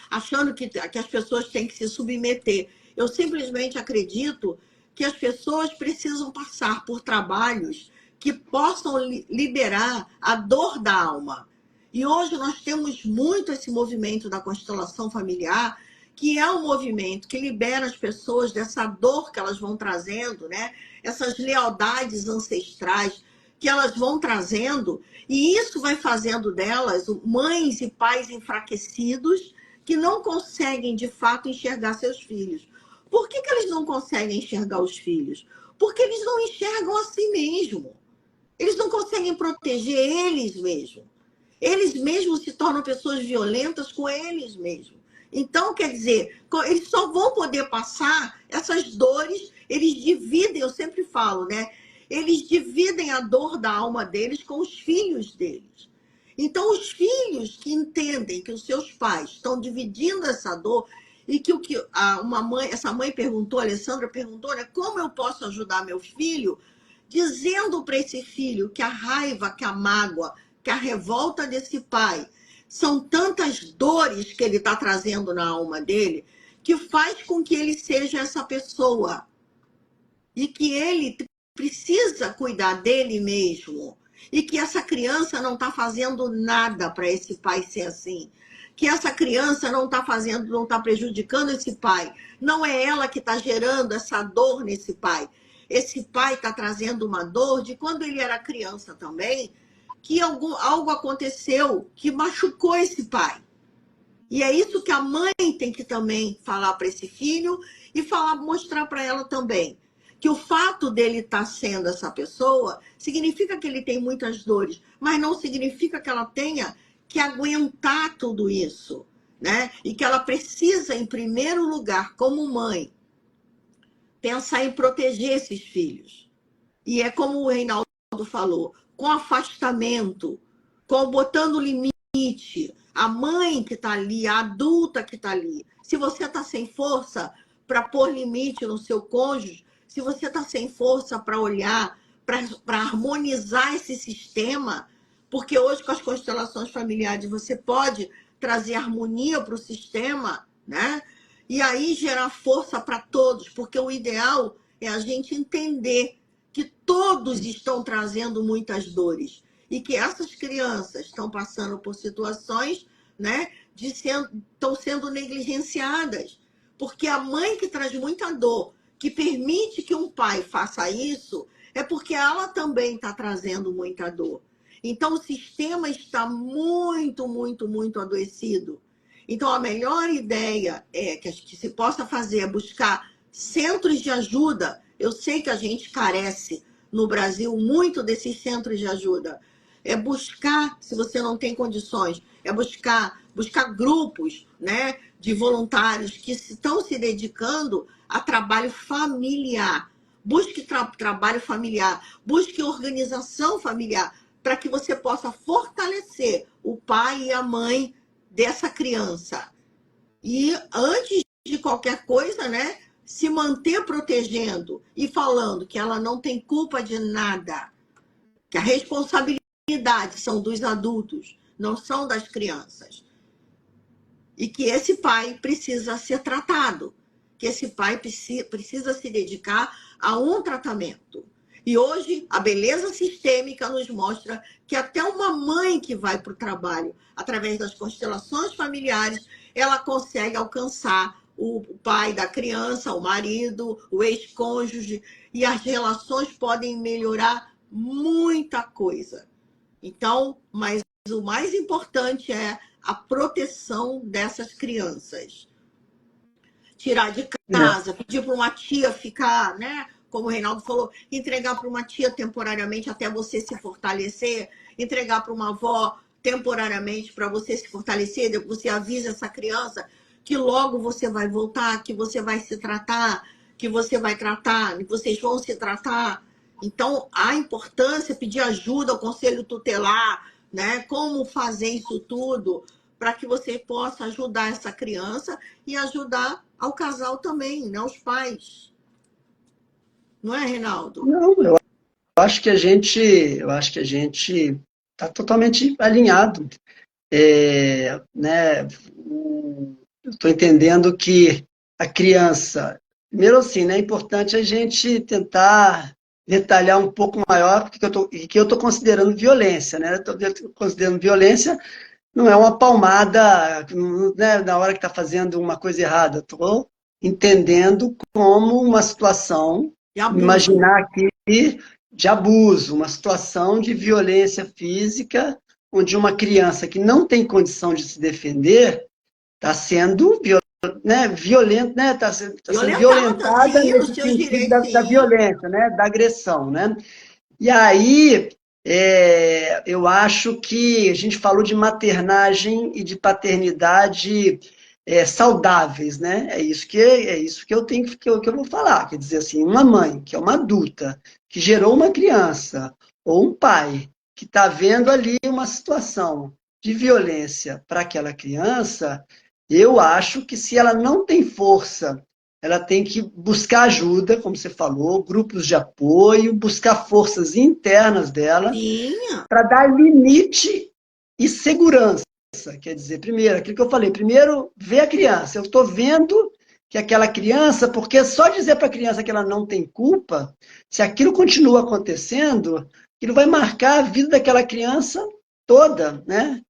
S2: achando que as pessoas têm que se submeter. Eu simplesmente acredito que as pessoas precisam passar por trabalhos que possam liberar a dor da alma. E hoje nós temos muito esse movimento da constelação familiar, que é um movimento que libera as pessoas dessa dor que elas vão trazendo, né? Essas lealdades ancestrais que elas vão trazendo, e isso vai fazendo delas mães e pais enfraquecidos que não conseguem, de fato, enxergar seus filhos. Por que eles não conseguem enxergar os filhos? Porque eles não enxergam a si mesmos. Eles não conseguem proteger eles mesmos. Eles mesmos se tornam pessoas violentas com eles mesmos. Então, quer dizer, eles só vão poder passar essas dores, eles dividem, eu sempre falo, né? Eles dividem a dor da alma deles com os filhos deles. Então, os filhos que entendem que os seus pais estão dividindo essa dor e que essa mãe perguntou, a Alessandra perguntou, né, como eu posso ajudar meu filho, dizendo para esse filho que a raiva, que a mágoa, que a revolta desse pai são tantas dores que ele está trazendo na alma dele, que faz com que ele seja essa pessoa e que ele precisa cuidar dele mesmo e que essa criança não está fazendo nada para esse pai ser assim, que essa criança não está fazendo, não está prejudicando esse pai, não é ela que está gerando essa dor nesse pai. Esse pai está trazendo uma dor de quando ele era criança também, que algo aconteceu que machucou esse pai. E é isso que a mãe tem que também falar para esse filho e mostrar para ela também. Que o fato dele estar sendo essa pessoa significa que ele tem muitas dores, mas não significa que ela tenha que aguentar tudo isso, né? E que ela precisa, em primeiro lugar, como mãe, pensar em proteger esses filhos. E é como o Reinaldo falou, com afastamento, com botando limite. A mãe que está ali, a adulta que está ali. Se você está sem força para pôr limite no seu cônjuge, se você está sem força para olhar, para harmonizar esse sistema, porque hoje com as constelações familiares você pode trazer harmonia para o sistema, né? E aí gerar força para todos, porque o ideal é a gente entender que todos estão trazendo muitas dores e que essas crianças estão passando por situações, né, estão sendo negligenciadas. Porque a mãe que traz muita dor, que permite que um pai faça isso, é porque ela também está trazendo muita dor. Então, o sistema está muito, muito, muito adoecido. Então, a melhor ideia que se possa fazer é buscar centros de ajuda. Eu sei que a gente carece no Brasil muito desses centros de ajuda. é buscar, se você não tem condições, é buscar grupos, né, de voluntários que estão se dedicando a trabalho familiar. Busque trabalho familiar, busque organização familiar, para que você possa fortalecer o pai e a mãe dessa criança. E antes de qualquer coisa, né, se manter protegendo e falando que ela não tem culpa de nada, que a responsabilidade são dos adultos, não são das crianças. E que esse pai precisa ser tratado, que esse pai precisa se dedicar a um tratamento. E hoje a beleza sistêmica nos mostra que até uma mãe que vai para o trabalho, através das constelações familiares, ela consegue alcançar o pai da criança, o marido, o ex-cônjuge, e as relações podem melhorar muita coisa. Então, mas o mais importante é a proteção dessas crianças. Tirar de casa, pedir para uma tia ficar, né? Como o Reinaldo falou, entregar para uma tia temporariamente até você se fortalecer, entregar para uma avó temporariamente para você se fortalecer, depois você avisa essa criança que logo você vai voltar, que você vai se tratar, que você vai tratar, que vocês vão se tratar. Então, a importância é pedir ajuda ao conselho tutelar, né? Como fazer isso tudo para que você possa ajudar essa criança e ajudar ao casal também, né? Os pais. Não é, Reinaldo?
S1: Não, eu acho que a gente está totalmente alinhado. Né, eu estou entendendo que a criança, primeiro assim, né, é importante a gente tentar detalhar um pouco maior porque que eu estou considerando violência, né? Estou considerando violência não é uma palmada, né, na hora que está fazendo uma coisa errada. Estou entendendo como uma situação,
S2: De abuso.
S1: imaginar aqui de abuso, uma situação de violência física, onde uma criança que não tem condição de se defender está sendo né, violenta, né, está sendo
S2: Violentada,
S1: violentada
S2: sim, nos
S1: nesse
S2: seus
S1: sentido
S2: direitos,
S1: da
S2: sim.
S1: violência, né, da agressão, né? E aí, eu acho que a gente falou de maternagem e de paternidade saudáveis, né? É isso que eu tenho que eu vou falar. Quer dizer assim, uma mãe que é uma adulta que gerou uma criança ou um pai que está vendo ali uma situação de violência para aquela criança, eu acho que se ela não tem força, ela tem que buscar ajuda, como você falou, grupos de apoio, buscar forças internas dela
S2: Sim,
S1: para dar limite e segurança. Quer dizer, primeiro, aquilo que eu falei, primeiro, ver a criança. Eu estou vendo que aquela criança, porque só dizer para a criança que ela não tem culpa, se aquilo continua acontecendo, aquilo vai marcar a vida daquela criança toda, né?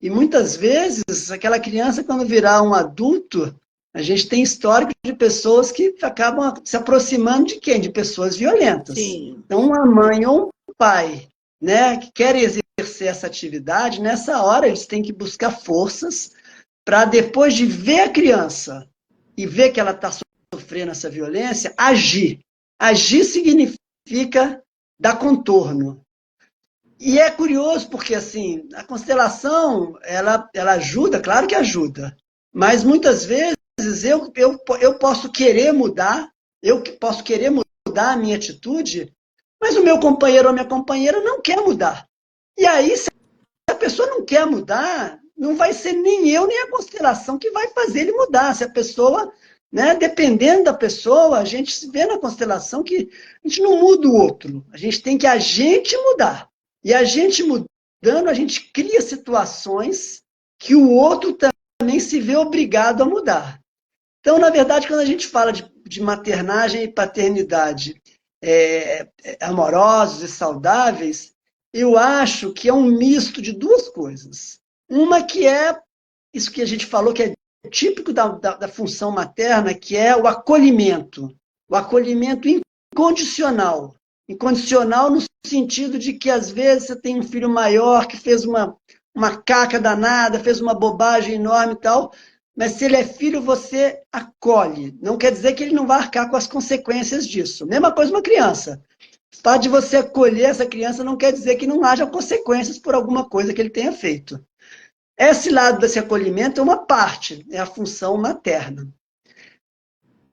S1: E muitas vezes, aquela criança, quando virar um adulto, a gente tem histórico de pessoas que acabam se aproximando de quem? De pessoas violentas.
S2: sim.
S1: Então, uma mãe ou um pai, né, que querem exercer essa atividade, nessa hora eles têm que buscar forças para, depois de ver a criança e ver que ela está sofrendo essa violência, agir. Agir significa dar contorno. E é curioso porque, assim, a constelação, ela ajuda, claro que ajuda, mas muitas vezes eu posso querer mudar, eu posso querer mudar a minha atitude, mas o meu companheiro ou a minha companheira não quer mudar. E aí, se a pessoa não quer mudar, não vai ser nem eu, nem a constelação que vai fazer ele mudar. Se a pessoa, né, dependendo da pessoa, a gente se vê na constelação que a gente não muda o outro, a gente tem que a gente mudar. E a gente mudando, a gente cria situações que o outro também se vê obrigado a mudar. Então, na verdade, quando a gente fala de maternagem e paternidade amorosos e saudáveis, eu acho que é um misto de duas coisas. Uma que é isso que a gente falou, que é típico da função materna, que é o acolhimento. O acolhimento incondicional. Incondicional no sentido de que, às vezes, você tem um filho maior que fez uma caca danada, fez uma bobagem enorme e tal, mas se ele é filho, você acolhe. Não quer dizer que ele não vai arcar com as consequências disso. Mesma coisa uma criança. O fato de você acolher essa criança não quer dizer que não haja consequências por alguma coisa que ele tenha feito. Esse lado desse acolhimento é uma parte, é a função materna.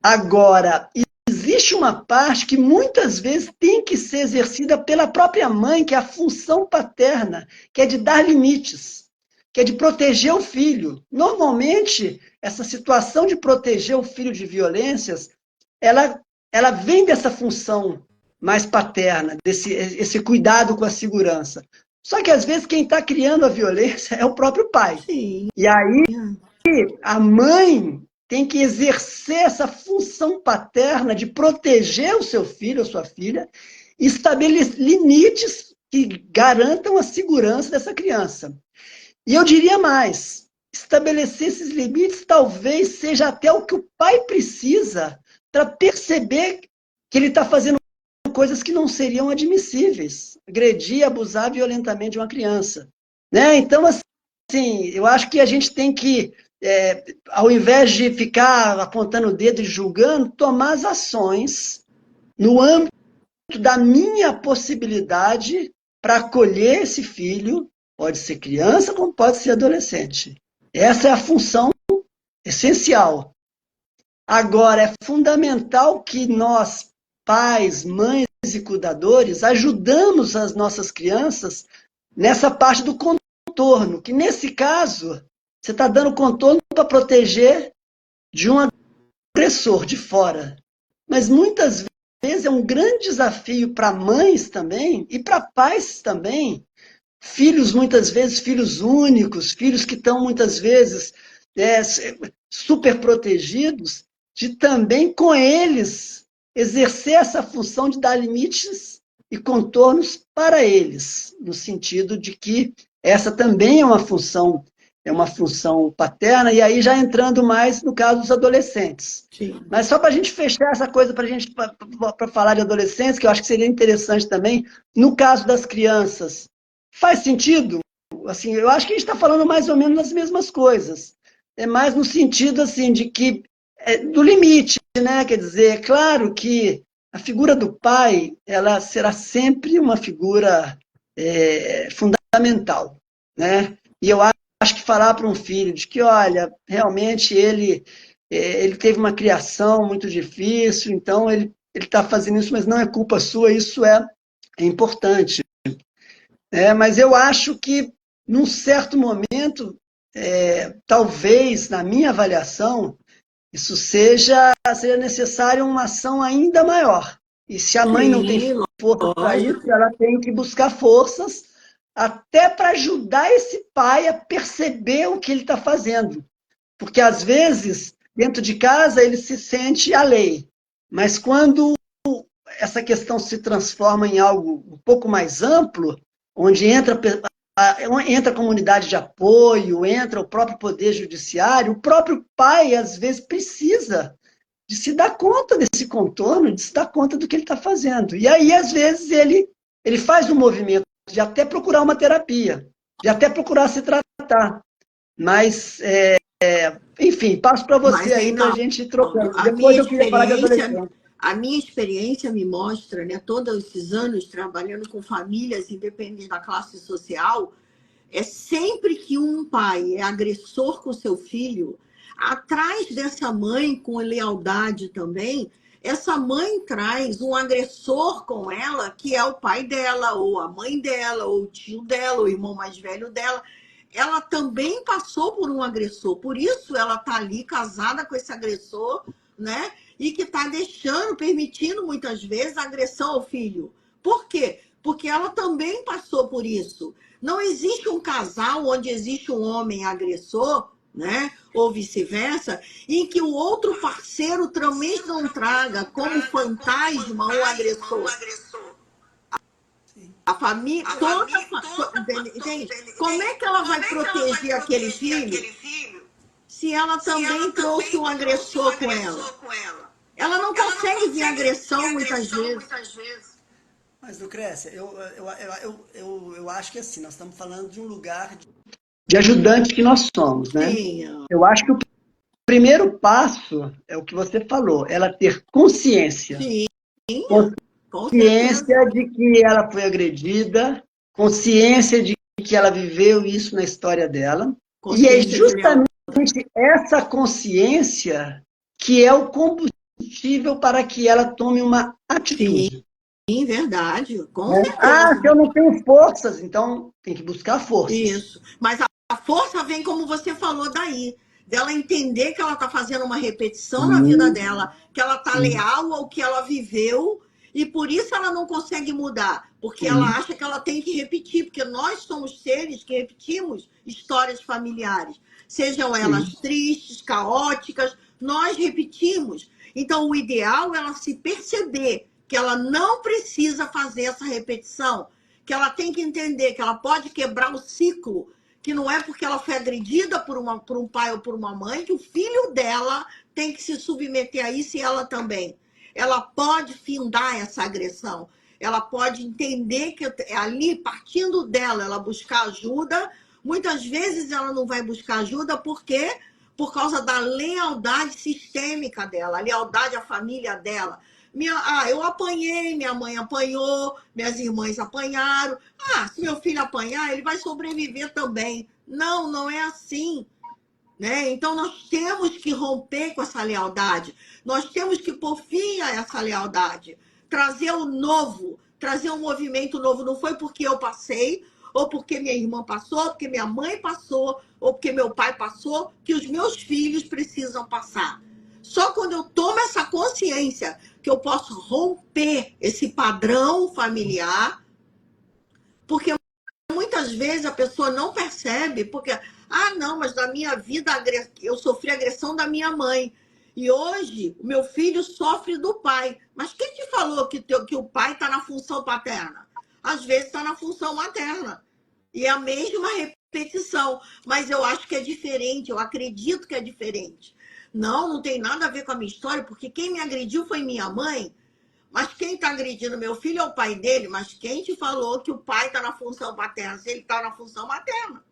S1: Agora, existe uma parte que muitas vezes tem que ser exercida pela própria mãe, que é a função paterna, que é de dar limites, que é de proteger o filho. Normalmente, essa situação de proteger o filho de violências, ela vem dessa função mais paterna, esse cuidado com a segurança. Só que, às vezes, quem está criando a violência é o próprio pai.
S2: Sim.
S1: E aí, a mãe tem que exercer essa função paterna de proteger o seu filho ou sua filha e estabelecer limites que garantam a segurança dessa criança. E eu diria mais, estabelecer esses limites talvez seja até o que o pai precisa para perceber que ele está fazendo coisas que não seriam admissíveis, agredir, abusar violentamente de uma criança. Né? Então, assim, eu acho que a gente tem que, ao invés de ficar apontando o dedo e julgando, tomar as ações no âmbito da minha possibilidade para acolher esse filho, pode ser criança como pode ser adolescente. Essa é a função essencial. Agora, é fundamental que nós, pais, mães e cuidadores, ajudamos as nossas crianças nessa parte do contorno, que nesse caso, você está dando contorno para proteger de um agressor de fora. Mas muitas vezes é um grande desafio para mães também e para pais também. Filhos, muitas vezes, filhos únicos, filhos que estão muitas vezes super protegidos, de também com eles exercer essa função de dar limites e contornos para eles, no sentido de que essa também é uma função paterna, e aí já entrando mais no caso dos adolescentes.
S2: Sim.
S1: Mas só para a gente fechar essa coisa, para falar de adolescentes, que eu acho que seria interessante também, no caso das crianças, faz sentido? Assim, eu acho que a gente está falando mais ou menos das mesmas coisas. É mais no sentido assim, de que do limite, né? Quer dizer, é claro que a figura do pai ela será sempre uma figura fundamental, né? E eu acho que falar para um filho de que, olha, realmente ele teve uma criação muito difícil, então ele está fazendo isso, mas não é culpa sua, isso é importante. Mas eu acho que, num certo momento, talvez, na minha avaliação, isso seja necessário uma ação ainda maior. E se a mãe não tem força para isso, ela tem que buscar forças até para ajudar esse pai a perceber o que ele está fazendo. Porque, às vezes, dentro de casa, ele se sente a lei. Mas quando essa questão se transforma em algo um pouco mais amplo, onde entra a comunidade de apoio, entra o próprio poder judiciário, o próprio pai, às vezes, precisa de se dar conta desse contorno, de se dar conta do que ele está fazendo. E aí, às vezes, ele faz um movimento de até procurar uma terapia, de até procurar se tratar. Mas, enfim, passo para você aí para a gente ir trocando. Depois eu queria falar de adolescente.
S2: A minha experiência me mostra, né, todos esses anos trabalhando com famílias, independente da classe social, é sempre que um pai é agressor com seu filho, atrás dessa mãe, com lealdade também, essa mãe traz um agressor com ela, que é o pai dela, ou a mãe dela, ou o tio dela, ou o irmão mais velho dela. Ela também passou por um agressor, por isso ela está ali casada com esse agressor, né? E que está permitindo muitas vezes a agressão ao filho. Por quê? Porque ela também passou por isso. Não existe um casal onde existe um homem agressor, né? Ou vice-versa, em que o outro parceiro também não traga como fantasma um agressor. A família toda, entende? Como é que ela vai proteger aquele filho se ela também trouxe um agressor com ela? Ela não consegue ver agressão muitas vezes.
S1: Mas, Lucrécia, eu acho que assim, nós estamos falando de um lugar de ajudante que nós somos, né?
S2: Sim.
S1: Eu acho que o primeiro passo é o que você falou, ela ter consciência.
S2: Sim, Com certeza.
S1: Consciência de que ela foi agredida, consciência de que ela viveu isso na história dela, e é
S2: Consciência de
S1: justamente
S2: lealdade.
S1: essa consciência que é o combustível para que ela tome uma
S2: Sim,
S1: atitude.
S2: verdade, com
S1: Né? Ah,
S2: certeza.
S1: se eu não tenho forças, então tem que buscar forças.
S2: Isso. Mas a força vem, como você falou, daí. Dela entender que ela está fazendo uma repetição na vida
S1: Sim,
S2: dela, que ela está
S1: sim,
S2: leal ao que ela viveu, e por isso ela não consegue mudar, porque ela
S1: sim,
S2: acha que ela tem que repetir, porque nós somos seres que repetimos histórias familiares, sejam elas
S1: sim,
S2: tristes, caóticas, nós repetimos. Então, o ideal é ela se perceber que ela não precisa fazer essa repetição, que ela tem que entender que ela pode quebrar o ciclo, que não é porque ela foi agredida por um pai ou por uma mãe que o filho dela tem que se submeter a isso e ela também. Ela pode findar essa agressão. Ela pode entender que ali, partindo dela, ela buscar ajuda. Muitas vezes ela não vai buscar ajuda porque por causa da lealdade sistêmica dela, a lealdade à família dela. Eu apanhei, minha mãe apanhou, minhas irmãs apanharam. Se meu filho apanhar, ele vai sobreviver também. Não, não é assim. Né? Então, nós temos que romper com essa lealdade. Nós temos que pôr fim a essa lealdade. Trazer o novo, trazer um movimento novo. Não foi porque eu passei, ou porque minha irmã passou, ou porque minha mãe passou, ou porque meu pai passou, que os meus filhos precisam passar. Só quando eu tomo essa consciência que eu posso romper esse padrão familiar, porque muitas vezes a pessoa não percebe, porque, não, mas na minha vida eu sofri agressão da minha mãe. E hoje o meu filho sofre do pai. Mas quem te falou que o pai está na função paterna? Às vezes está na função materna. E é a mesma repetição. Mas eu acho que é diferente, eu acredito que é diferente. Não, não tem nada a ver com a minha história, porque quem me agrediu foi minha mãe. Mas quem está agredindo meu filho é o pai dele, mas quem te falou que o pai está na função paterna? Se ele está na função materna.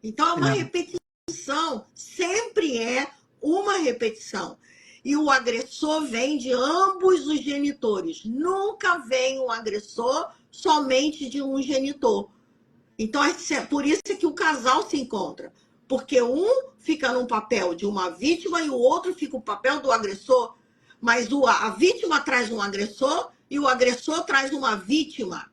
S2: Então é uma
S1: é,
S2: repetição, sempre é uma repetição. E o agressor vem de ambos os genitores. Nunca vem um agressor somente de um genitor. Então é por isso que o casal se encontra. Porque um fica num papel de uma vítima e o outro fica no papel do agressor. Mas a vítima traz um agressor e o agressor traz uma vítima.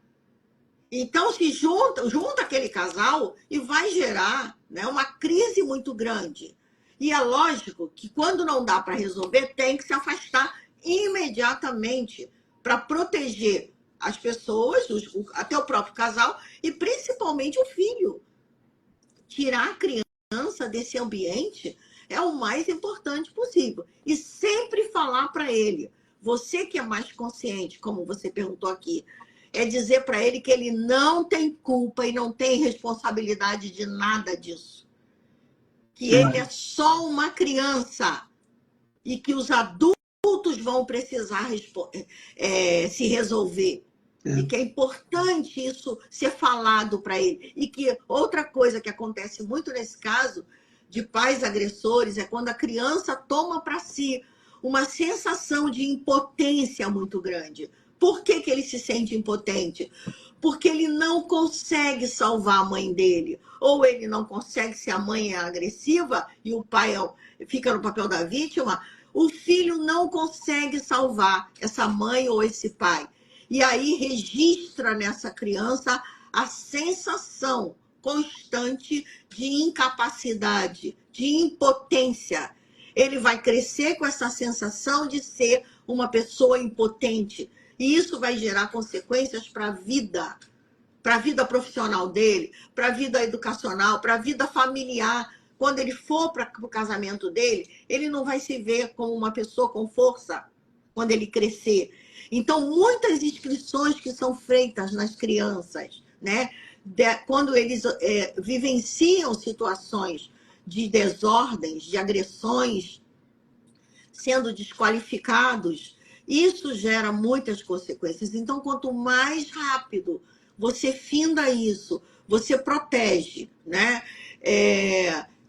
S2: Então se junta aquele casal e vai gerar, né, uma crise muito grande. E é lógico que quando não dá para resolver, tem que se afastar imediatamente para proteger as pessoas, até o próprio casal e principalmente o filho. Tirar a criança desse ambiente é o mais importante possível. E sempre falar para ele, você que é mais consciente, como você perguntou aqui, é dizer para ele que ele não tem culpa e não tem responsabilidade de nada disso. Que ele é só uma criança e que os adultos vão precisar se resolver. E
S1: é.
S2: que é importante isso ser falado para ele. E que outra coisa que acontece muito nesse caso de pais agressores é quando a criança toma para si uma sensação de impotência muito grande. Por que ele se sente impotente? Porque ele não consegue salvar a mãe dele. Ou ele não consegue, se a mãe é agressiva e o pai fica no papel da vítima, o filho não consegue salvar essa mãe ou esse pai. E aí registra nessa criança a sensação constante de incapacidade, de impotência. Ele vai crescer com essa sensação de ser uma pessoa impotente. E isso vai gerar consequências para a vida profissional dele, para a vida educacional, para a vida familiar. Quando ele for para o casamento dele, ele não vai se ver como uma pessoa com força quando ele crescer. Então, muitas inscrições que são feitas nas crianças, né? Quando eles vivenciam situações de desordens, de agressões, sendo desqualificados, isso gera muitas consequências. Então, quanto mais rápido você finda isso, você protege, né?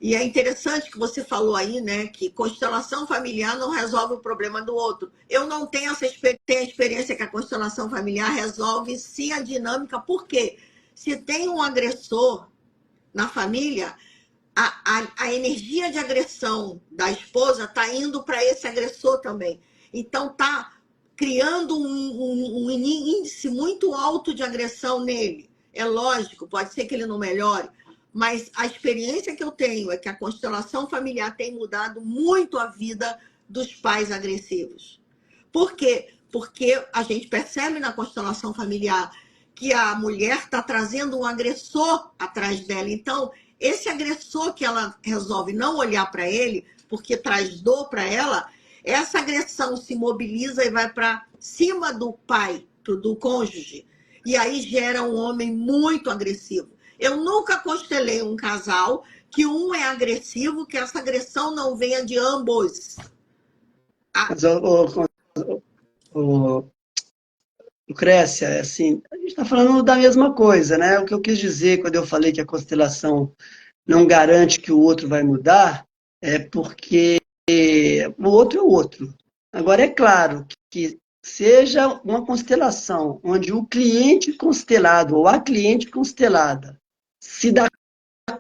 S2: E é interessante que você falou aí, né, que constelação familiar não resolve o problema do outro. Eu não tenho tenho a experiência que a constelação familiar resolve sim a dinâmica, por quê? Se tem um agressor na família, a energia de agressão da esposa está indo para esse agressor também. Então está criando um índice muito alto de agressão nele. É lógico, pode ser que ele não melhore, mas a experiência que eu tenho é que a constelação familiar tem mudado muito a vida dos pais agressivos. Por quê? Porque a gente percebe na constelação familiar que a mulher está trazendo um agressor atrás dela. Então, esse agressor que ela resolve não olhar para ele, porque traz dor para ela, essa agressão se mobiliza e vai para cima do pai, do cônjuge. E aí gera um homem muito agressivo. Eu nunca constelei um casal que um é agressivo, que essa agressão não venha de ambos.
S1: Mas, o Lucrécia, assim, a gente está falando da mesma coisa, né? O que eu quis dizer quando eu falei que a constelação não garante que o outro vai mudar, é porque o outro é o outro. Agora, é claro que seja uma constelação onde o cliente constelado ou a cliente constelada se dá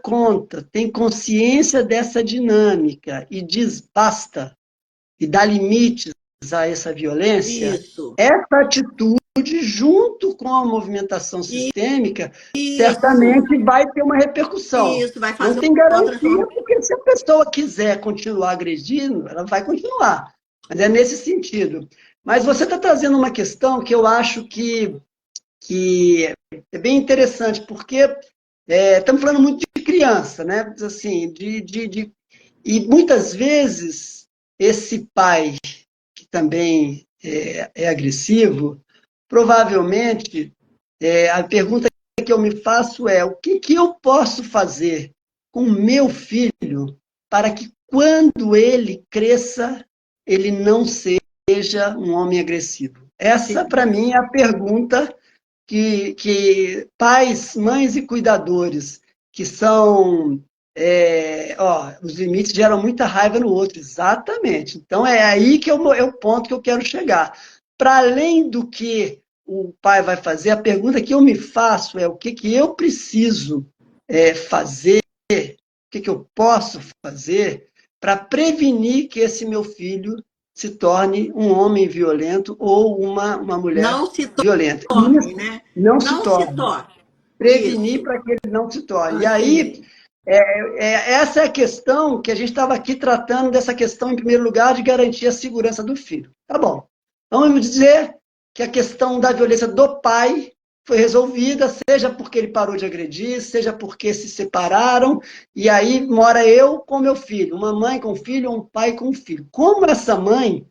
S1: conta, tem consciência dessa dinâmica e diz basta, e dá limites a essa violência,
S2: Isso.
S1: essa atitude, junto com a movimentação sistêmica,
S2: Isso.
S1: certamente vai ter uma repercussão.
S2: Isso, vai
S1: Não
S2: fazer
S1: tem
S2: uma
S1: garantia,
S2: transformação.
S1: porque se a pessoa quiser continuar agredindo, ela vai continuar. Mas é nesse sentido. Mas você está trazendo uma questão que eu acho que é bem interessante, porque estamos falando muito de criança, né? Assim, e muitas vezes esse pai que também é agressivo, provavelmente a pergunta que eu me faço é: o que eu posso fazer com o meu filho para que quando ele cresça, ele não seja um homem agressivo? Essa, para mim, é a pergunta que pais, mães e cuidadores que são os limites geram muita raiva no outro, exatamente. Então é aí que é o ponto que eu quero chegar. Para além do que o pai vai fazer, a pergunta que eu me faço é o que eu preciso fazer, o que eu posso fazer para prevenir que esse meu filho se torne um homem violento ou uma mulher
S2: Não se
S1: violenta.
S2: torne, né?
S1: Não se
S2: Não se
S1: torne.
S2: torne.
S1: Prevenir
S2: Isso.
S1: para que ele não se torne. E aí,
S2: Excelente.
S1: essa é a questão que a gente estava aqui tratando, dessa questão, em primeiro lugar, de garantir a segurança do filho. Tá bom. Vamos dizer que a questão da violência do pai foi resolvida, seja porque ele parou de agredir, seja porque se separaram, e aí mora eu com meu filho, uma mãe com filho, um pai com filho. Como essa mãe,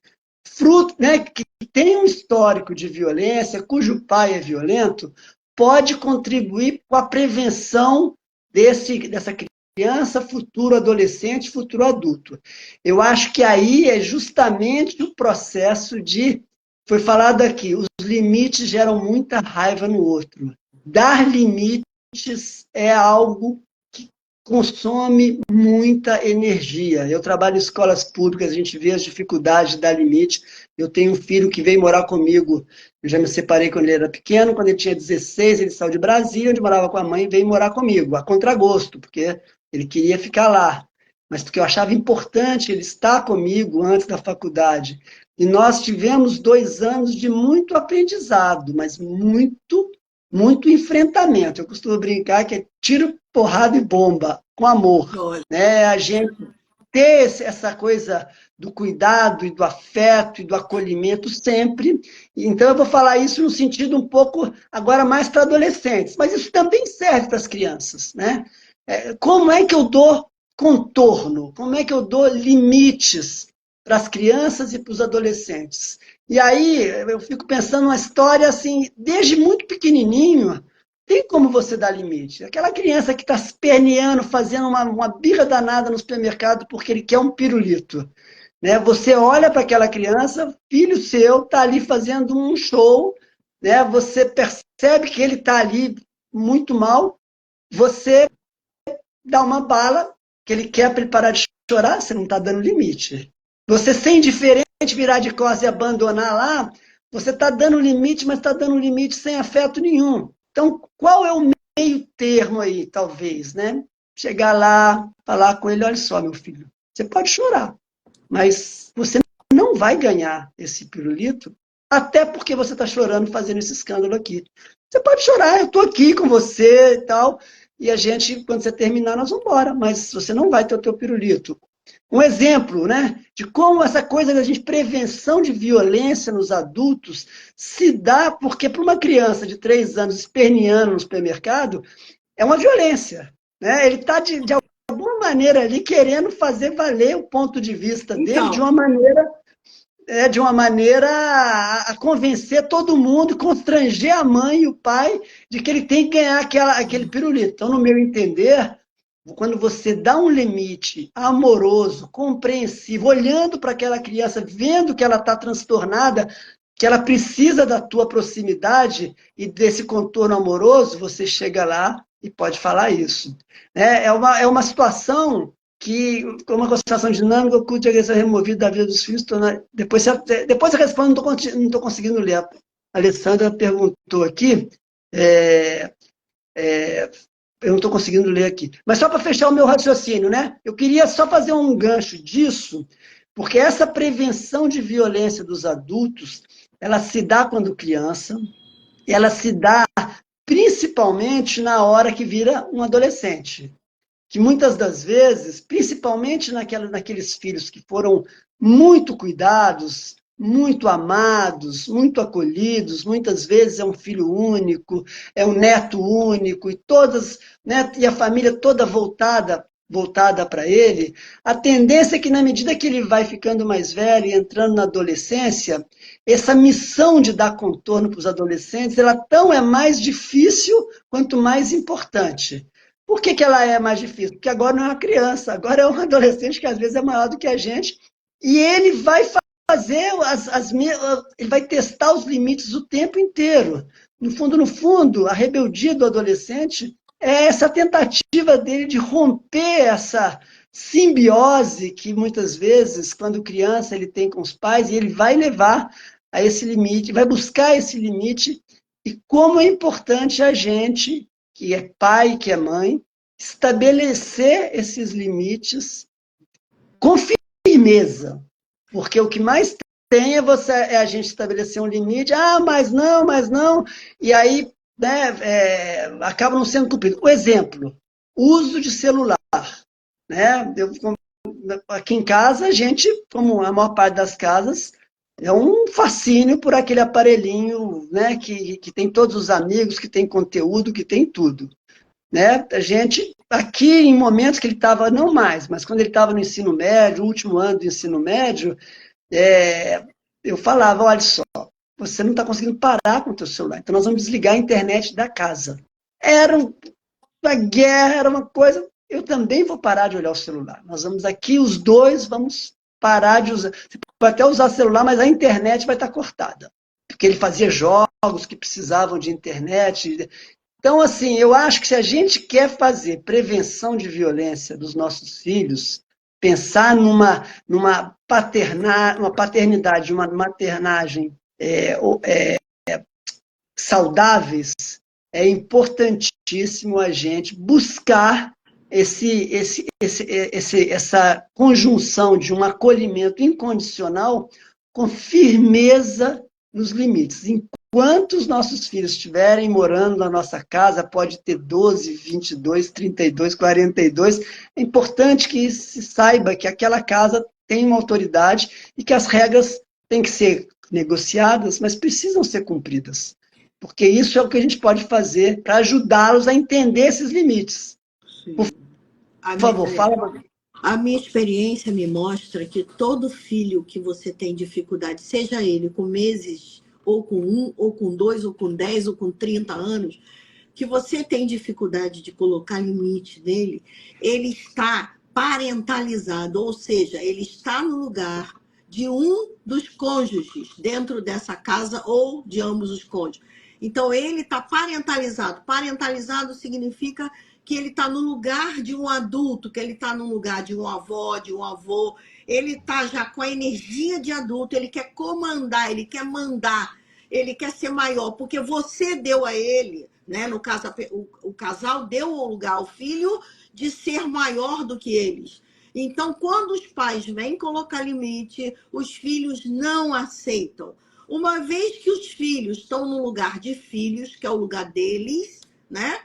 S1: fruto, né, que tem um histórico de violência, cujo pai é violento, pode contribuir com a prevenção dessa criança, futuro adolescente, futuro adulto. Eu acho que aí é justamente o processo de, foi falado aqui, os limites geram muita raiva no outro. Dar limites é algo que consome muita energia. Eu trabalho em escolas públicas, a gente vê as dificuldades de dar limite. Eu tenho um filho que veio morar comigo, eu já me separei quando ele era pequeno, quando ele tinha 16, ele saiu de Brasília, onde morava com a mãe, e veio morar comigo, a contragosto, porque ele queria ficar lá, mas porque eu achava importante ele estar comigo antes da faculdade. E nós tivemos 2 anos de muito aprendizado, mas muito, muito enfrentamento. Eu costumo brincar que é tiro, porrada e bomba, com amor. Né? A gente ter essa coisa do cuidado e do afeto e do acolhimento sempre. Então, eu vou falar isso no sentido um pouco, agora mais para adolescentes, mas isso também serve para as crianças. Né? Como é que eu dou contorno? Como é que eu dou limites para as crianças e para os adolescentes? E aí, eu fico pensando uma história assim, desde muito pequenininho, tem como você dar limite. Aquela criança que está esperneando, fazendo uma birra danada no supermercado porque ele quer um pirulito. Né? Você olha para aquela criança, filho seu está ali fazendo um show, né? Você percebe que ele está ali muito mal, você dá uma bala, que ele quer para ele parar de chorar, você não está dando limite. Você ser indiferente, virar de costas e abandonar lá, você está dando limite, mas está dando limite sem afeto nenhum. Então, qual é o meio termo aí, talvez, né? Chegar lá, falar com ele, olha só, meu filho, você pode chorar, mas você não vai ganhar esse pirulito, até porque você está chorando fazendo esse escândalo aqui. Você pode chorar, eu estou aqui com você e tal, e a gente, quando você terminar, nós vamos embora, mas você não vai ter o teu pirulito. Um exemplo, né, de como essa coisa da gente prevenção de violência nos adultos se dá porque para uma criança de 3 anos esperneando no supermercado é uma violência, né? Ele está de alguma maneira ali querendo fazer valer o ponto de vista dele
S2: Então,
S1: de uma maneira a convencer todo mundo, constranger a mãe e o pai de que ele tem que ganhar aquele pirulito. Então, no meu entender, quando você dá um limite amoroso, compreensivo, olhando para aquela criança, vendo que ela está transtornada, que ela precisa da tua proximidade e desse contorno amoroso, você chega lá e pode falar isso. É uma situação que, como uma situação dinâmica, o culto de agressão removido da vida dos filhos, depois eu respondo, não estou conseguindo ler. A Alessandra perguntou aqui, é, é, eu não estou conseguindo ler aqui. Mas só para fechar o meu raciocínio, né? Eu queria só fazer um gancho disso, porque essa prevenção de violência dos adultos, ela se dá quando criança, ela se dá principalmente na hora que vira um adolescente. Que muitas das vezes, principalmente naqueles filhos que foram muito cuidados, muito amados, muito acolhidos, muitas vezes é um filho único, é um neto único, e todas, né, e a família toda voltada para ele, a tendência é que, na medida que ele vai ficando mais velho e entrando na adolescência, essa missão de dar contorno para os adolescentes, ela tão é mais difícil quanto mais importante. Por que ela é mais difícil? Porque agora não é uma criança, agora é um adolescente que às vezes é maior do que a gente, e ele vai fazer ele vai testar os limites o tempo inteiro. No fundo, a rebeldia do adolescente é essa tentativa dele de romper essa simbiose que muitas vezes, quando criança, ele tem com os pais, e ele vai levar a esse limite, vai buscar esse limite, e como é importante a gente, que é pai, que é mãe, estabelecer esses limites com firmeza, porque o que mais tem é a gente estabelecer um limite, mas não, e aí, né, acaba não sendo cumprido. O exemplo, uso de celular, né? Aqui em casa, a gente, como a maior parte das casas, é um fascínio por aquele aparelhinho, né, que tem todos os amigos, que tem conteúdo, que tem tudo. Né? A gente, aqui em momentos que ele estava, não mais, mas quando ele estava no ensino médio, último ano do ensino médio, eu falava, olha só, você não está conseguindo parar com o teu celular, então nós vamos desligar a internet da casa. Era uma guerra, era uma coisa, eu também vou parar de olhar o celular. Nós vamos aqui, os dois, vamos parar de usar. Você pode até usar o celular, mas a internet vai estar cortada. Porque ele fazia jogos que precisavam de internet. Então, assim, eu acho que se a gente quer fazer prevenção de violência dos nossos filhos, pensar numa paternidade, uma maternagem saudáveis, é importantíssimo a gente buscar essa conjunção de um acolhimento incondicional com firmeza nos limites. Enquanto os nossos filhos estiverem morando na nossa casa, pode ter 12, 22, 32, 42, é importante que se saiba que aquela casa tem uma autoridade e que as regras têm que ser negociadas, mas precisam ser cumpridas. Porque isso é o que a gente pode fazer para ajudá-los a entender esses limites. Por favor, fala.
S2: A minha experiência me mostra que todo filho que você tem dificuldade, seja ele com meses, ou com 1, ou com 2, ou com 10, ou com 30 anos, que você tem dificuldade de colocar limite nele, ele está parentalizado, ou seja, ele está no lugar de um dos cônjuges dentro dessa casa ou de ambos os cônjuges. Então, ele está parentalizado. Parentalizado significa que ele está no lugar de um adulto, que ele está no lugar de um avó, de um avô, ele está já com a energia de adulto, ele quer comandar, ele quer mandar, ele quer ser maior, porque você deu a ele, né? No caso, o casal deu ao lugar ao filho de ser maior do que eles. Então, quando os pais vêm colocar limite, os filhos não aceitam. Uma vez que os filhos estão no lugar de filhos, que é o lugar deles, né?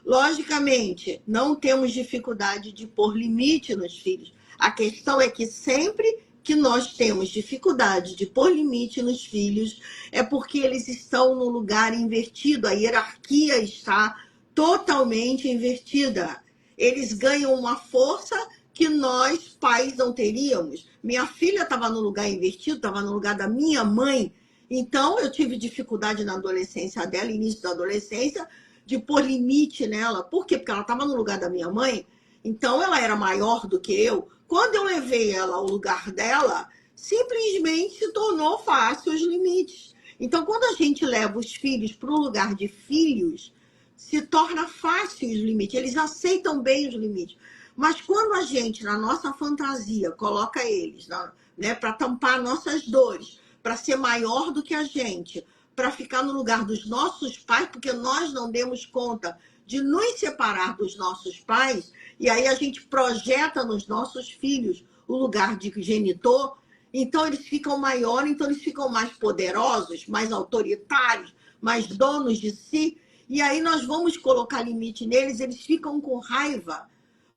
S2: Logicamente, não temos dificuldade de pôr limite nos filhos. A questão é que sempre que nós temos dificuldade de pôr limite nos filhos, é porque eles estão no lugar invertido, a hierarquia está totalmente invertida. Eles ganham uma força que nós, pais, não teríamos. Minha filha estava no lugar invertido, estava no lugar da minha mãe, então eu tive dificuldade na adolescência dela, início da adolescência, de pôr limite nela. Por quê? Porque ela estava no lugar da minha mãe, então ela era maior do que eu. Quando eu levei ela ao lugar dela, simplesmente se tornou fácil os limites. Então, quando a gente leva os filhos para o lugar de filhos, se torna fácil os limites, eles aceitam bem os limites. Mas quando a gente, na nossa fantasia, coloca eles, né, para tampar nossas dores, para ser maior do que a gente, para ficar no lugar dos nossos pais, porque nós não demos conta de nos separar dos nossos pais, e aí a gente projeta nos nossos filhos o lugar de genitor, então eles ficam maiores, então eles ficam mais poderosos, mais autoritários, mais donos de si, e aí nós vamos colocar limite neles, eles ficam com raiva.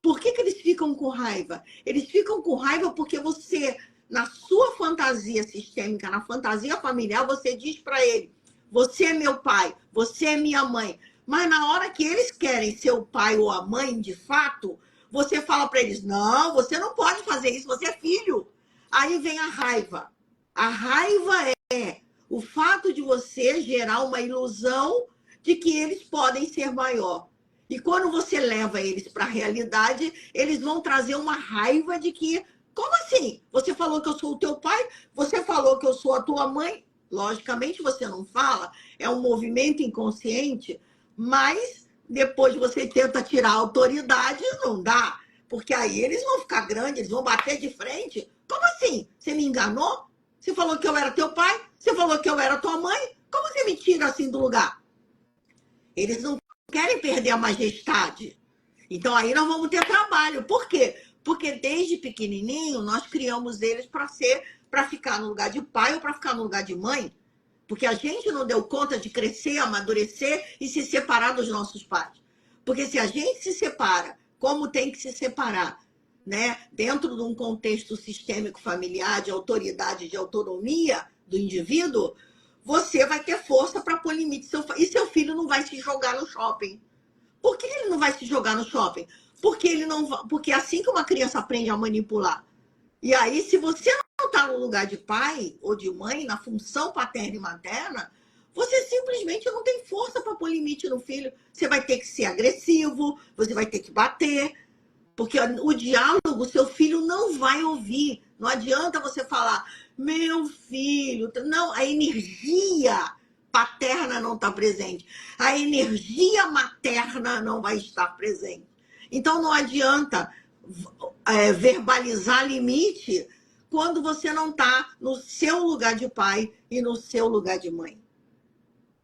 S2: Por que eles ficam com raiva? Eles ficam com raiva porque você, na sua fantasia sistêmica, na fantasia familiar, você diz para ele, você é meu pai, você é minha mãe. Mas na hora que eles querem ser o pai ou a mãe, de fato, você fala para eles, não, você não pode fazer isso, você é filho. Aí vem a raiva. A raiva é o fato de você gerar uma ilusão de que eles podem ser maior. E quando você leva eles para a realidade, eles vão trazer uma raiva de que, como assim? Você falou que eu sou o teu pai? Você falou que eu sou a tua mãe? Logicamente você não fala, é um movimento inconsciente, mas depois você tenta tirar a autoridade, não dá. Porque aí eles vão ficar grandes, eles vão bater de frente. Como assim? Você me enganou? Você falou que eu era teu pai? Você falou que eu era tua mãe? Como você me tira assim do lugar? Eles não querem perder a majestade. Então aí nós vamos ter trabalho. Por quê? Porque desde pequenininho nós criamos eles para ficar no lugar de pai ou para ficar no lugar de mãe. Porque a gente não deu conta de crescer, amadurecer e se separar dos nossos pais. Porque se a gente se separa, como tem que se separar, né? Dentro de um contexto sistêmico familiar, de autoridade, de autonomia do indivíduo, você vai ter força para pôr limite. E seu filho não vai se jogar no shopping. Por que ele não vai se jogar no shopping? Porque assim que uma criança aprende a manipular. E aí, se você não está no lugar de pai ou de mãe, na função paterna e materna, você simplesmente não tem força para pôr limite no filho. Você vai ter que ser agressivo, você vai ter que bater, porque o diálogo seu filho não vai ouvir. Não adianta você falar, meu filho. Não, a energia paterna não está presente. A energia materna não vai estar presente. Então não adianta verbalizar limite quando você não está no seu lugar de pai e no seu lugar de mãe.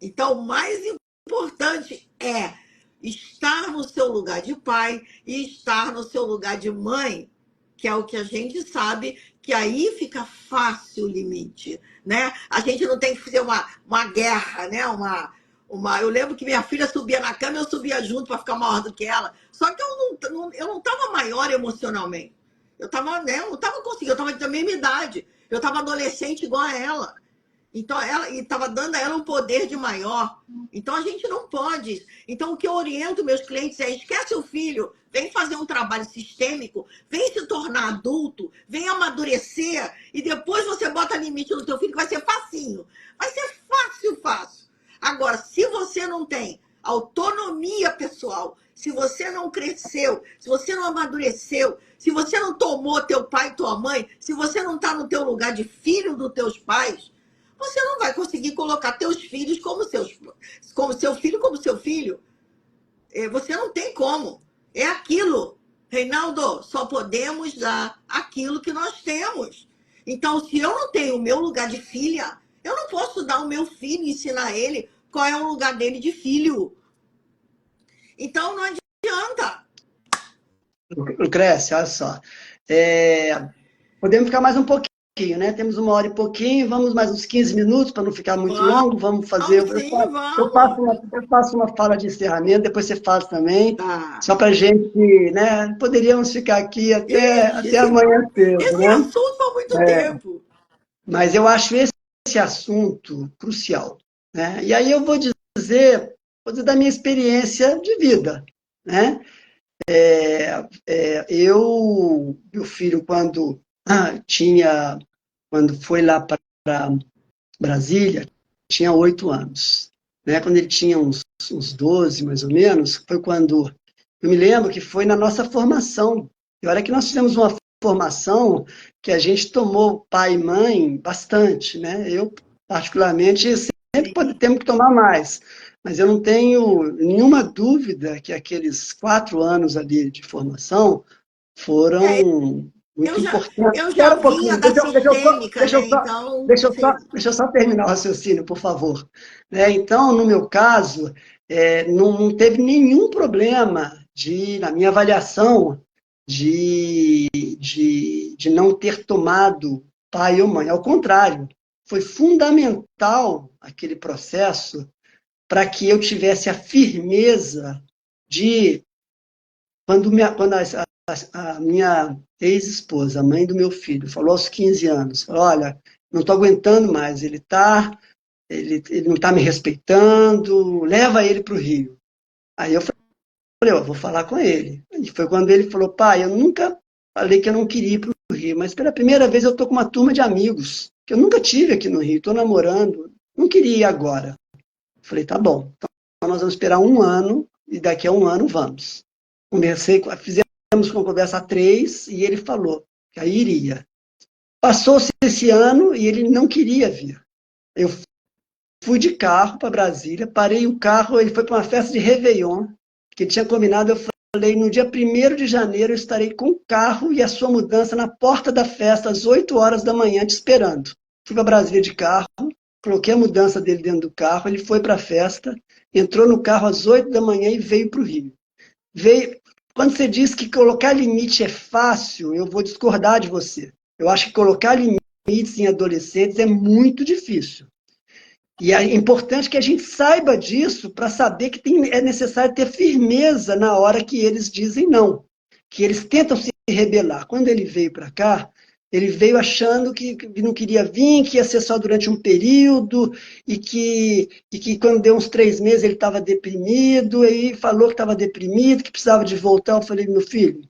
S2: Então, o mais importante é estar no seu lugar de pai e estar no seu lugar de mãe, que é o que a gente sabe, que aí fica fácil o limite, né? A gente não tem que fazer uma guerra, né? Eu lembro que minha filha subia na cama e eu subia junto para ficar maior do que ela. Só que eu não estava maior emocionalmente. Eu não estava conseguindo, eu estava da mesma idade. Eu estava adolescente igual a ela. Então, estava dando a ela um poder de maior. Então, a gente não pode. Então, o que eu oriento meus clientes é: esquece o filho, vem fazer um trabalho sistêmico, vem se tornar adulto, vem amadurecer, e depois você bota limite no teu filho, que vai ser facinho. Vai ser fácil, fácil. Agora, se você não tem autonomia pessoal, se você não cresceu, se você não amadureceu, se você não tomou teu pai e tua mãe, se você não está no teu lugar de filho dos teus pais, você não vai conseguir colocar teus filhos como seu filho. Você não tem como. É aquilo. Reinaldo, só podemos dar aquilo que nós temos. Então, se eu não tenho o meu lugar de filha, eu não posso dar o meu filho e ensinar ele qual é o lugar dele de filho. Então, não adianta.
S1: Lucrécia, olha só. Podemos ficar mais um pouquinho, né? Temos 1 hora e pouquinho, vamos mais uns 15 minutos para não ficar muito longo. Vamos fazer.
S2: Vamos sim,
S1: Eu faço uma fala de encerramento, depois você faz também,
S2: tá.
S1: só para a gente, né? Poderíamos ficar aqui
S2: Ixi,
S1: até amanhã cedo,
S2: esse
S1: né?
S2: assunto há muito tempo.
S1: Mas eu acho esse assunto crucial, né? E aí eu vou dizer da minha experiência de vida, né? Meu filho, quando foi lá para Brasília, tinha 8 anos, né? Quando ele tinha uns 12, mais ou menos, foi quando eu me lembro que foi na nossa formação. E olha que nós fizemos uma formação que a gente tomou pai e mãe bastante, né? Eu, particularmente, temos que tomar mais. Mas eu não tenho nenhuma dúvida que aqueles 4 anos ali de formação foram muito importantes.
S2: Eu já
S1: Espera um
S2: vinha
S1: pouquinho,
S2: da sistêmica, né? Então,
S1: deixa eu só terminar o raciocínio, por favor. Né? Então, no meu caso, não teve nenhum problema na minha avaliação de não ter tomado pai ou mãe. Ao contrário, foi fundamental aquele processo para que eu tivesse a firmeza de, quando a minha ex-esposa, a mãe do meu filho, falou aos 15 anos, falou, olha, não estou aguentando mais, ele não está me respeitando, leva ele para o Rio. Aí eu falei, eu vou falar com ele. E foi quando ele falou, pai, eu nunca falei que eu não queria ir para o Rio, mas pela primeira vez eu estou com uma turma de amigos, que eu nunca tive aqui no Rio, estou namorando, não queria ir agora. Falei, tá bom, então nós vamos esperar 1 ano, e daqui a 1 ano vamos. Fizemos uma conversa a 3, e ele falou que aí iria. Passou-se esse ano, e ele não queria vir. Eu fui de carro para Brasília, parei o carro, ele foi para uma festa de Réveillon, que tinha combinado, eu falei, no dia 1º de janeiro eu estarei com o carro e a sua mudança na porta da festa, às 8 horas da manhã, te esperando. Fui para Brasília de carro, coloquei a mudança dele dentro do carro, ele foi para a festa, entrou no carro às 8 da manhã e veio para o Rio. Quando você diz que colocar limite é fácil, eu vou discordar de você. Eu acho que colocar limites em adolescentes é muito difícil. E é importante que a gente saiba disso para saber que é necessário ter firmeza na hora que eles dizem não, que eles tentam se rebelar. Quando ele veio para cá, ele veio achando que não queria vir, que ia ser só durante um período, e que quando deu uns 3 meses ele estava deprimido, aí falou que estava deprimido, que precisava de voltar. Eu falei, meu filho,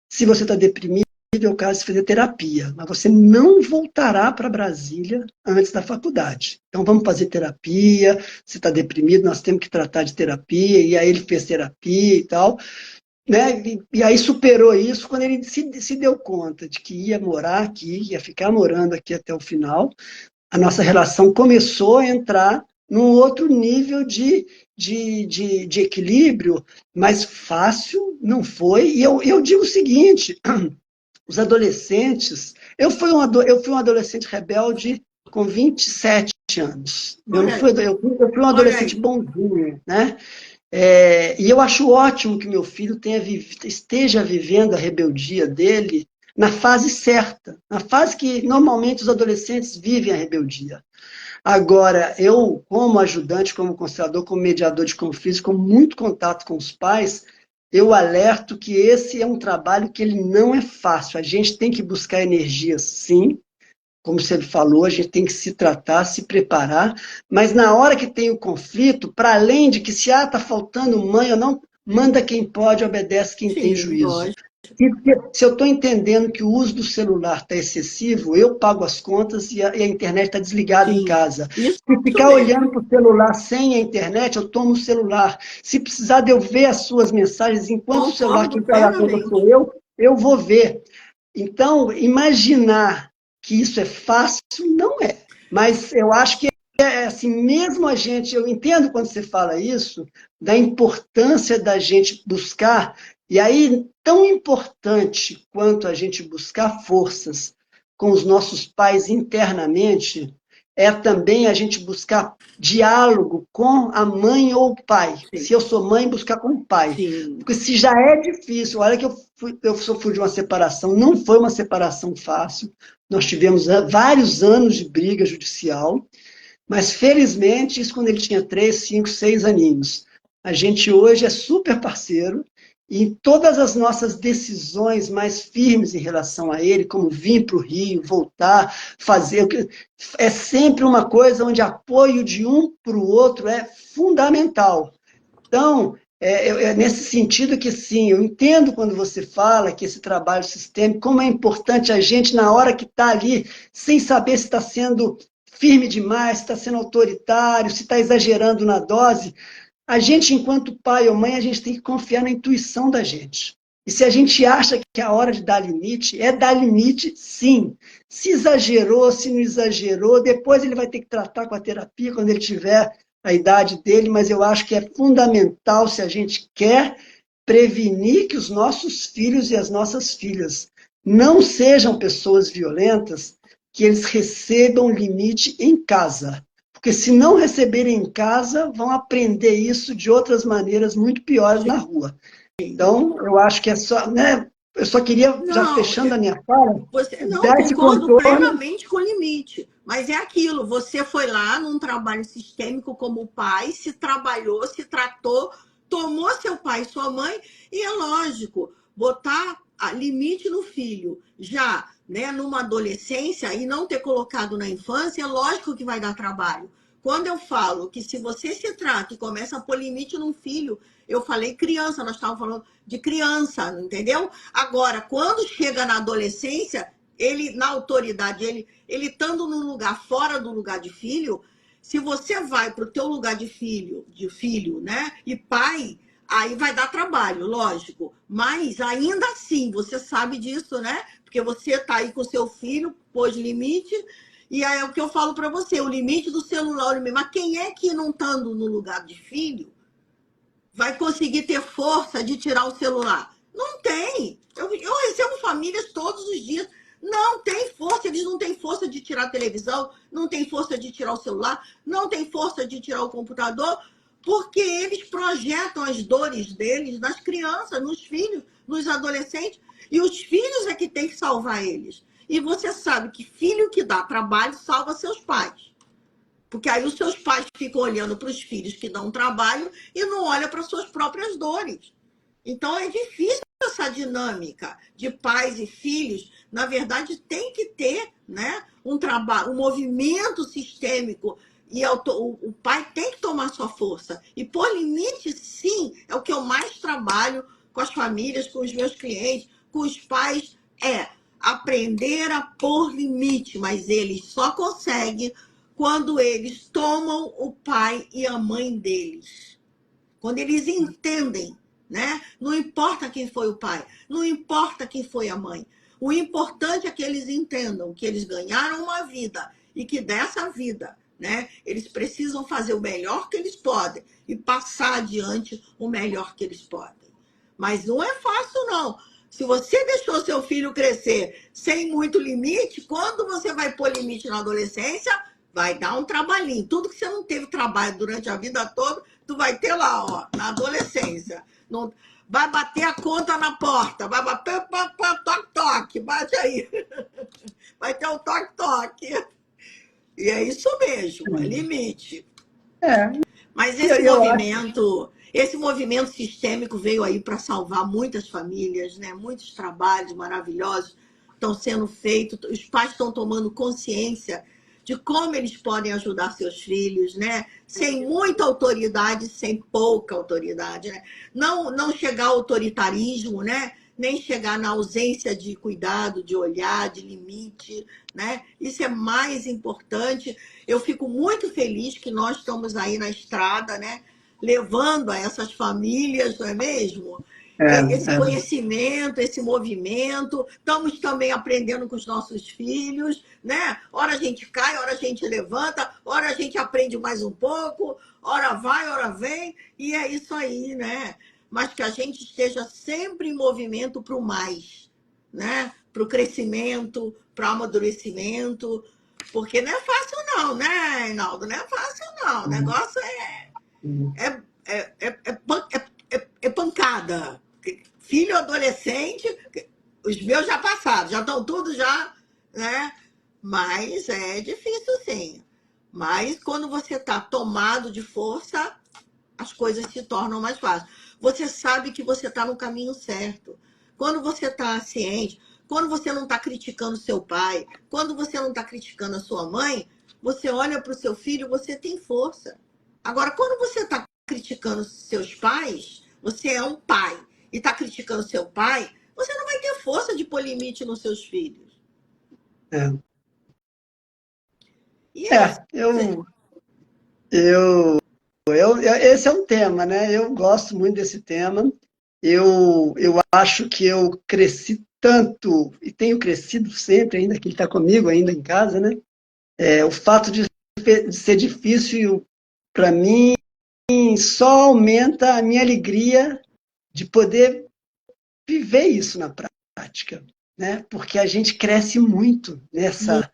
S1: se você está deprimido, é o caso de fazer terapia, mas você não voltará para Brasília antes da faculdade. Então vamos fazer terapia, você está deprimido, nós temos que tratar de terapia, e aí ele fez terapia e tal, né? E aí superou isso quando ele se deu conta de que ia morar aqui, ia ficar morando aqui até o final. A nossa relação começou a entrar num outro nível de equilíbrio, mas fácil não foi. E eu digo o seguinte, os adolescentes... Eu fui um adolescente rebelde com 27 anos. Eu fui um adolescente bonzinho, né? E eu acho ótimo que meu filho esteja vivendo a rebeldia dele na fase certa, na fase que normalmente os adolescentes vivem a rebeldia. Agora, eu, como ajudante, como conselhador, como mediador de conflitos, com muito contato com os pais, eu alerto que esse é um trabalho que ele não é fácil. A gente tem que buscar energia, sim, como você falou, a gente tem que se tratar, se preparar, mas na hora que tem o conflito, para além de que se está faltando mãe ou não, manda quem pode, obedece quem tem juízo. Se eu estou entendendo que o uso do celular está excessivo, eu pago as contas e a internet está desligada em casa.
S2: Isso
S1: Se ficar
S2: mesmo.
S1: olhando para o celular sem a internet, eu tomo o celular. Se precisar de eu ver as suas mensagens enquanto o celular quem está na conta sou eu vou ver. Então, imaginar que isso é fácil, não é. Mas eu acho que assim, mesmo a gente, eu entendo quando você fala isso, da importância da gente buscar, e aí, tão importante quanto a gente buscar forças com os nossos pais internamente, é também a gente buscar diálogo com a mãe ou o pai.
S2: Sim,
S1: Se eu sou mãe, buscar com o pai.
S2: sim,
S1: Porque se já é difícil, olha que eu sofri de uma separação, não foi uma separação fácil, nós tivemos vários anos de briga judicial, mas, felizmente, isso quando ele tinha 3, 5, 6 aninhos. A gente hoje é super parceiro e em todas as nossas decisões mais firmes em relação a ele, como vir para o Rio, voltar, fazer, é sempre uma coisa onde apoio de um para o outro é fundamental. Então, é nesse sentido que, sim, eu entendo quando você fala que esse trabalho sistêmico, como é importante a gente, na hora que está ali, sem saber se está sendo firme demais, se está sendo autoritário, se está exagerando na dose, a gente, enquanto pai ou mãe, a gente tem que confiar na intuição da gente. E se a gente acha que é a hora de dar limite, é dar limite, sim. Se exagerou, se não exagerou, depois ele vai ter que tratar com a terapia quando ele tiver a idade dele, mas eu acho que é fundamental, se a gente quer prevenir que os nossos filhos e as nossas filhas não sejam pessoas violentas, que eles recebam limite em casa. Porque se não receberem em casa, vão aprender isso de outras maneiras muito piores na rua.
S2: sim.
S1: Então, eu acho que é só, né? Eu só queria, já
S2: Não,
S1: fechando a minha fala,
S2: não,
S1: dar esse
S2: concordo
S1: contorno.
S2: plenamente com o limite. Mas é aquilo, você foi lá num trabalho sistêmico como pai, se trabalhou, se tratou, tomou seu pai e sua mãe, e é lógico, botar limite no filho já, né, numa adolescência e não ter colocado na infância, é lógico que vai dar trabalho. Quando eu falo que se você se trata e começa a pôr limite num filho, eu falei criança, nós estávamos falando de criança, entendeu? Agora, quando chega na adolescência, ele, na autoridade, ele estando num lugar fora do lugar de filho, se você vai para o teu lugar de filho, né? E pai, aí vai dar trabalho, lógico. Mas ainda assim, você sabe disso, né? Porque você está aí com seu filho, pôs limite, e aí é o que eu falo para você, o limite do celular, o limite. Mas quem é que não estando no lugar de filho vai conseguir ter força de tirar o celular? Não tem. Eu recebo famílias todos os dias. Não tem força, eles não têm força de tirar a televisão, não tem força de tirar o celular, não tem força de tirar o computador, porque eles projetam as dores deles nas crianças, nos filhos, nos adolescentes, e os filhos é que tem que salvar eles. E você sabe que filho que dá trabalho salva seus pais. Porque aí os seus pais ficam olhando para os filhos que dão trabalho e não olham para suas próprias dores. Então é difícil essa dinâmica de pais e filhos. Na verdade, tem que ter, né, um trabalho, um movimento sistêmico. E o pai tem que tomar sua força. E por limite, sim, é o que eu mais trabalho com as famílias, com os meus clientes, com os pais, é aprender a pôr limite, mas eles só conseguem quando eles tomam o pai e a mãe deles. Quando eles entendem, né? Não importa quem foi o pai, não importa quem foi a mãe. O importante é que eles entendam que eles ganharam uma vida e que dessa vida, né, eles precisam fazer o melhor que eles podem e passar adiante o melhor que eles podem. Mas não é fácil, não. Se você deixou seu filho crescer sem muito limite, quando você vai pôr limite na adolescência, vai dar um trabalhinho. Tudo que você não teve trabalho durante a vida toda, tu vai ter lá, ó, na adolescência. Não, vai bater a conta na porta, vai bater, toque, bate aí. Vai ter um toque. E é isso mesmo, é limite.
S1: É,
S2: Mas
S1: eu acho.
S2: esse movimento sistêmico veio aí para salvar muitas famílias, né? Muitos trabalhos maravilhosos estão sendo feitos, os pais estão tomando consciência de como eles podem ajudar seus filhos, né? Sem muita autoridade, sem pouca autoridade, né? Não chegar ao autoritarismo, né? Nem chegar na ausência de cuidado, de olhar, de limite, né? Isso é mais importante. Eu fico muito feliz que nós estamos aí na estrada, né? Levando a essas famílias, não é mesmo?
S1: É,
S2: esse
S1: é,
S2: conhecimento, esse movimento. Estamos também aprendendo com os nossos filhos, né? Ora a gente cai, ora a gente levanta, ora a gente aprende mais um pouco, ora vai, ora vem, e é isso aí, né? Mas que a gente esteja sempre em movimento para o mais, né? Para o crescimento, para o amadurecimento, porque não é fácil não, né, Reinaldo? Não é fácil não. O negócio é, é pancada. Filho adolescente, os meus já passaram, já estão todos já, né? Mas é difícil sim. Mas quando você está tomado de força, as coisas se tornam mais fáceis. Você sabe que você está no caminho certo. Quando você está ciente, quando você não está criticando seu pai, quando você não está criticando a sua mãe, você olha para o seu filho, você tem força. Agora, quando você está criticando seus pais, você é um pai e está criticando seu pai, você não vai ter força de pôr limite nos seus filhos.
S1: é.
S2: E é isso.
S1: Eu, esse é um tema, né? Eu gosto muito desse tema. Eu acho que eu cresci tanto, e tenho crescido sempre, ainda que ele está comigo ainda em casa, né? O fato de ser difícil para mim só aumenta a minha alegria de poder viver isso na prática, né? Porque a gente cresce muito nessa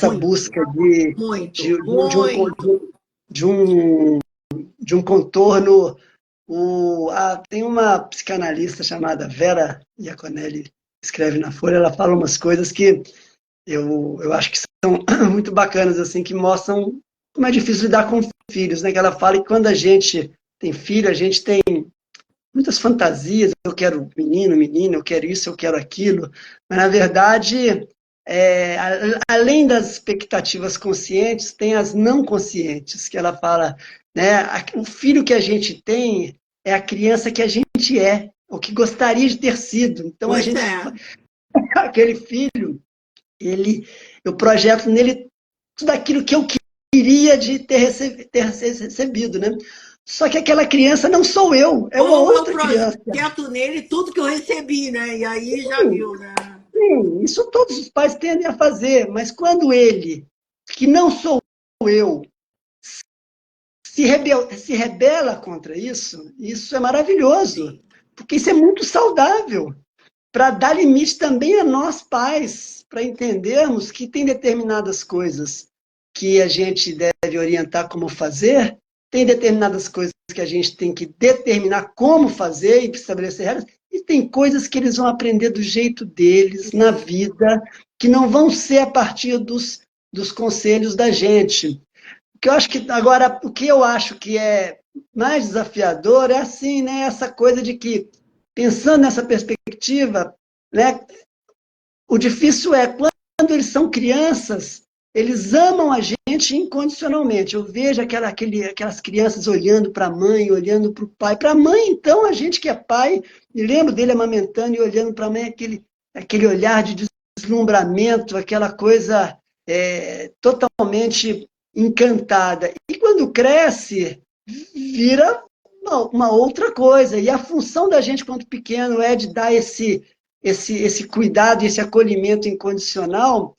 S2: Muito,
S1: busca de,
S2: muito,
S1: de um,
S2: muito.
S1: de um, de um contorno. Tem uma psicanalista chamada Vera Iaconelli, escreve na Folha, ela fala umas coisas que eu acho que são muito bacanas, assim, que mostram como é difícil lidar com filhos, né? Que ela fala que quando a gente tem filho, a gente tem muitas fantasias, eu quero menino, menina, eu quero isso, eu quero aquilo, mas na verdade, além das expectativas conscientes, tem as não conscientes, que ela fala, né, o filho que a gente tem é a criança que a gente é, o que gostaria de ter sido, então a
S2: Pois
S1: gente,
S2: é.
S1: aquele filho, eu projeto nele tudo aquilo que eu queria de ter recebido, né? Só que aquela criança não sou eu, é uma
S2: Ou eu
S1: outra criança.
S2: projeto nele tudo que eu recebi, né? E aí já viu, né?
S1: Sim, isso todos os pais tendem a fazer, mas quando ele, que não sou eu, se rebela contra isso, isso é maravilhoso,
S2: Sim.
S1: porque isso é muito saudável, para dar limite também a nós pais, para entendermos que tem determinadas coisas que a gente deve orientar como fazer, tem determinadas coisas que a gente tem que determinar como fazer e estabelecer regras, e tem coisas que eles vão aprender do jeito deles, na vida, que não vão ser a partir dos conselhos da gente. Que eu acho que agora o que eu acho que é mais desafiador é assim, né? Essa coisa de que pensando nessa perspectiva, né? O difícil é quando eles são crianças, eles amam a gente incondicionalmente. Eu vejo aquelas crianças olhando para a mãe, olhando para o pai. Para a mãe, então, a gente que é pai, me lembro dele amamentando e olhando para a mãe, aquele olhar de deslumbramento, aquela coisa totalmente encantada. E quando cresce, vira uma outra coisa. E a função da gente, quando pequeno, é de dar esse cuidado, esse acolhimento incondicional.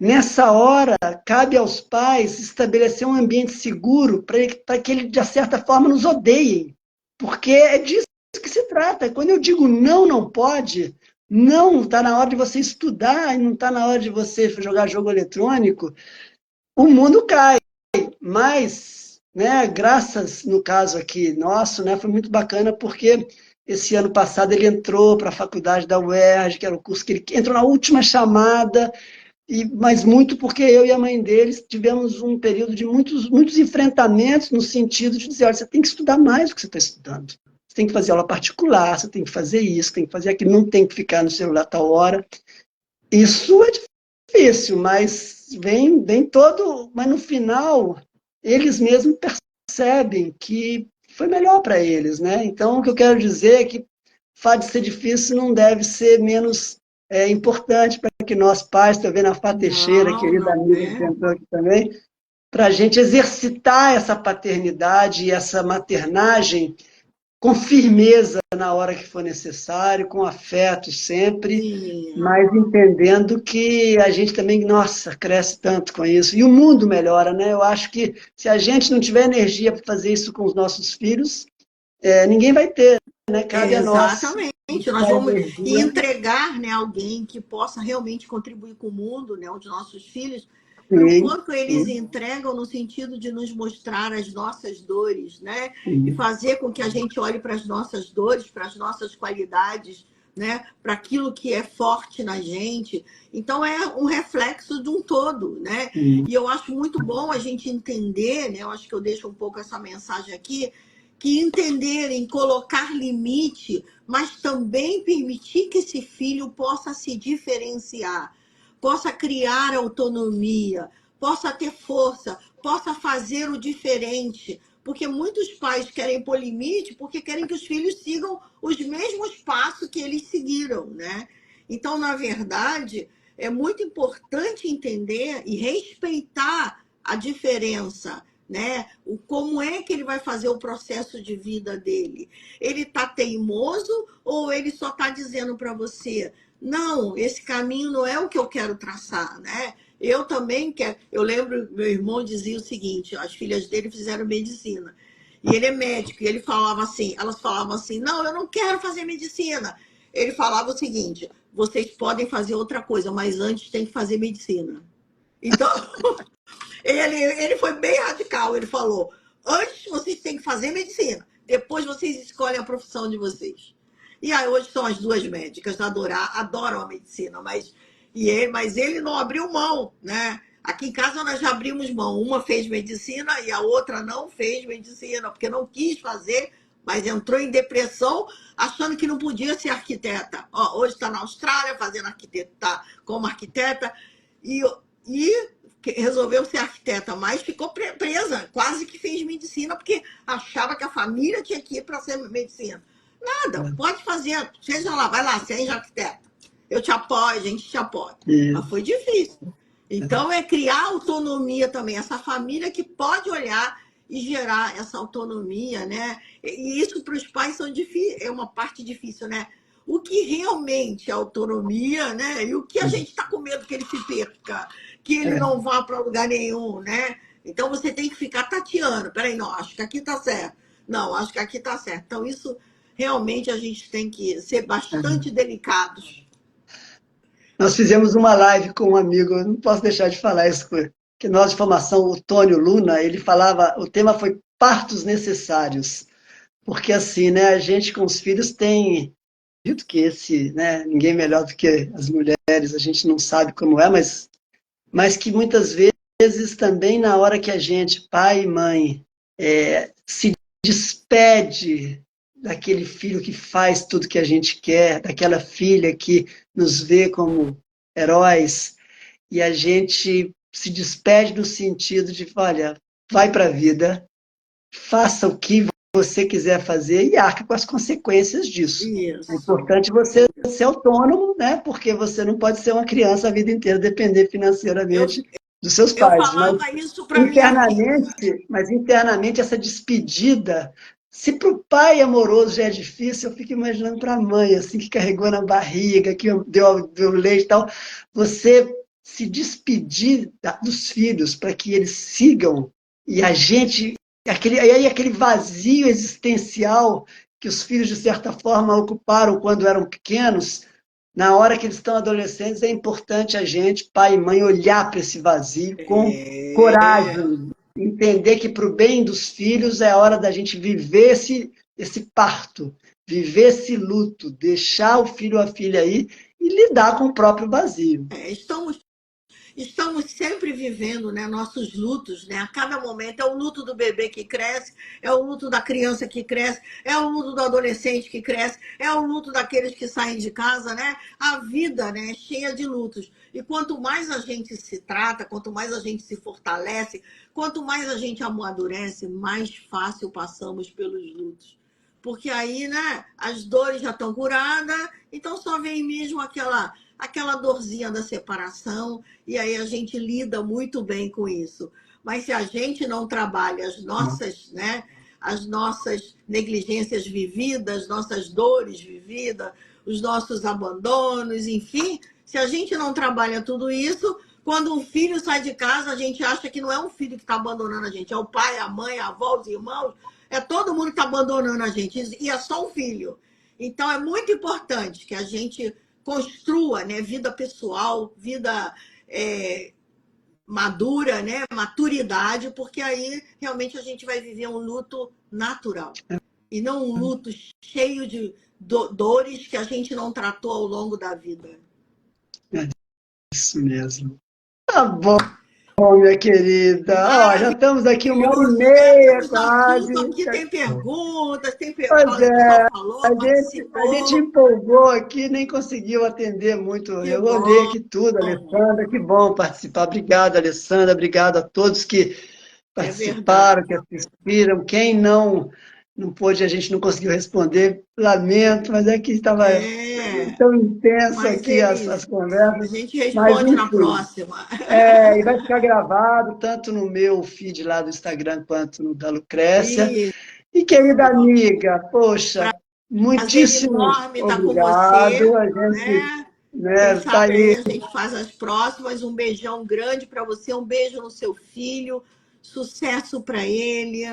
S1: Nessa hora, cabe aos pais estabelecer um ambiente seguro para que eles, de certa forma, nos odeiem. Porque é disso que se trata. Quando eu digo não, não pode, não está na hora de você estudar, e não está na hora de você jogar jogo eletrônico, o mundo cai. Mas, né, graças, no caso aqui nosso, né, foi muito bacana porque esse ano passado ele entrou para a faculdade da UERJ, que era o curso que ele entrou na última chamada, mas muito porque eu e a mãe deles tivemos um período de muitos enfrentamentos no sentido de dizer, olha, você tem que estudar mais do que você está estudando. Você tem que fazer aula particular, você tem que fazer isso, tem que fazer aquilo, não tem que ficar no celular tal hora. Isso é difícil, mas mas no final eles mesmos percebem que foi melhor para eles, né? Então o que eu quero dizer é que o fato de ser difícil não deve ser menos importante para que nós pais, estou vendo a Fá Teixeira,
S2: Não,
S1: querida
S2: não
S1: amiga que
S2: é.
S1: entrou aqui também, para a gente exercitar essa paternidade e essa maternagem com firmeza na hora que for necessário, com afeto sempre,
S2: Sim.
S1: mas entendendo que a gente também, nossa, cresce tanto com isso. E o mundo melhora, né? Eu acho que se a gente não tiver energia para fazer isso com os nossos filhos, ninguém vai ter, né? Cabe a nós
S2: Exatamente. Nós
S1: buscar
S2: vamos
S1: energia.
S2: entregar, né, alguém que possa realmente contribuir com o mundo, né, os nossos filhos, e o
S1: Sim,
S2: quanto eles
S1: sim,
S2: entregam no sentido de nos mostrar as nossas dores, né, e
S1: sim.
S2: fazer com que a gente olhe para as nossas dores, para as nossas qualidades, né, para aquilo que é forte na gente. Então é um reflexo de um todo, né?
S1: Sim.
S2: E eu acho muito bom a gente entender, né? Eu acho que eu deixo um pouco essa mensagem aqui, que entenderem colocar limite, mas também permitir que esse filho possa se diferenciar, possa criar autonomia, possa ter força, possa fazer o diferente. Porque muitos pais querem pôr limite porque querem que os filhos sigam os mesmos passos que eles seguiram, né? Então, na verdade, é muito importante entender e respeitar a diferença, né? Como é que ele vai fazer o processo de vida dele? Ele está teimoso ou ele só está dizendo para você, não, esse caminho não é o que eu quero traçar, né? Eu também quero. Eu lembro, meu irmão dizia o seguinte: as filhas dele fizeram medicina. E ele é médico, e ele falava assim, elas falavam assim, não, eu não quero fazer medicina. Ele falava o seguinte: vocês podem fazer outra coisa, mas antes tem que fazer medicina. Então, ele foi bem radical. Ele falou: antes vocês têm que fazer medicina, depois vocês escolhem a profissão de vocês. E aí hoje são as duas médicas, adoram a medicina, mas ele não abriu mão, né? Aqui em casa nós já abrimos mão. Uma fez medicina e a outra não fez medicina, porque não quis fazer, mas entrou em depressão, achando que não podia ser arquiteta. Ó, hoje está na Austrália fazendo arquiteta, tá como arquiteta, e, e resolveu ser arquiteta, mas ficou presa, quase que fez medicina, porque achava que a família tinha que ir para ser medicina. Nada, pode fazer, seja lá, vai lá, seja arquiteta. Eu te apoio, a gente te apoia. Mas
S1: Isso.
S2: foi difícil. Então, é criar autonomia também, essa família que pode olhar e gerar essa autonomia, né? E isso para os pais é uma parte difícil, né? O que realmente é autonomia, né? E o que a gente está com medo que ele se perca, que ele
S1: É.
S2: não vá para lugar nenhum, né? Então você tem que ficar tateando. Peraí, não, acho que aqui está certo. Não, acho que aqui está certo. Então, isso realmente a gente tem que ser bastante delicados.
S1: Nós fizemos uma live com um amigo, eu não posso deixar de falar isso, que nós de formação, o Tônio Luna, ele falava, o tema foi partos necessários, porque assim, né, a gente com os filhos tem, dito que esse, né, ninguém melhor do que as mulheres, a gente não sabe como é, mas que muitas vezes também na hora que a gente, pai e mãe, se despede daquele filho que faz tudo que a gente quer, daquela filha que nos vê como heróis, e a gente se despede no sentido de, olha, vai para a vida, faça o que você quiser fazer e arca com as consequências disso. É
S2: Isso.
S1: importante você ser autônomo, né? Porque você não pode ser uma criança a vida inteira, depender
S2: Eu,
S1: financeiramente dos seus
S2: eu
S1: pais.
S2: falava isso para minha filha.
S1: Mas internamente essa despedida, se para o pai amoroso já é difícil, eu fico imaginando para a mãe, assim, que carregou na barriga, que deu leite e tal, você se despedir dos filhos para que eles sigam e a gente, aquele vazio existencial que os filhos, de certa forma, ocuparam quando eram pequenos, na hora que eles estão adolescentes, é importante a gente, pai e mãe, olhar para esse vazio com
S2: É,
S1: coragem, entender que para o bem dos filhos é a hora da gente viver esse parto, viver esse luto, deixar o filho ou a filha aí e lidar com o próprio vazio.
S2: estamos sempre vivendo, né, nossos lutos, né? A cada momento é o luto do bebê que cresce, é o luto da criança que cresce, é o luto do adolescente que cresce, é o luto daqueles que saem de casa, né? A vida, né, é cheia de lutos. E quanto mais a gente se trata, quanto mais a gente se fortalece, quanto mais a gente amadurece, mais fácil passamos pelos lutos. Porque aí, né, as dores já estão curadas, então só vem mesmo aquela dorzinha da separação, e aí a gente lida muito bem com isso. Mas se a gente não trabalha as nossas, né, as nossas negligências vividas, nossas dores vividas, os nossos abandonos, enfim. Se a gente não trabalha tudo isso, quando um filho sai de casa, a gente acha que não é um filho que está abandonando a gente, é o pai, a mãe, a avó, os irmãos, é todo mundo que está abandonando a gente, e é só um filho. Então, é muito importante que a gente construa, né, vida pessoal, vida madura, né, maturidade, porque aí realmente a gente vai viver um luto natural. E não um luto cheio de dores que a gente não tratou ao longo da vida.
S1: É isso mesmo. Tá bom, minha querida. Ó, já estamos aqui 1h30
S2: Temos
S1: quase.
S2: assunto aqui, tem perguntas,
S1: Pois
S2: o pessoal
S1: é,
S2: falou,
S1: a gente
S2: participou.
S1: empolgou aqui, nem conseguiu atender muito.
S2: Que
S1: Eu olhei
S2: bom.
S1: aqui tudo, Alessandra, que bom participar. Obrigado, Alessandra, obrigado a todos que
S2: É verdade.
S1: participaram, que assistiram. Quem não pôde, a gente não conseguiu responder, lamento, mas é que estava
S2: É,
S1: tão intenso
S2: mas
S1: aqui as
S2: a
S1: conversas.
S2: gente
S1: Mas,
S2: responde na
S1: enfim,
S2: próxima.
S1: e vai ficar gravado tanto no meu feed lá do Instagram quanto no da Lucrécia.
S2: Isso.
S1: E, querida amiga, poxa,
S2: Prazer
S1: muitíssimo
S2: enorme estar com você,
S1: obrigado. A gente,
S2: né? Quem
S1: né, tá
S2: sabe
S1: aí.
S2: aí a gente faz as próximas. Um beijão grande para você, um beijo no seu filho, sucesso para ele,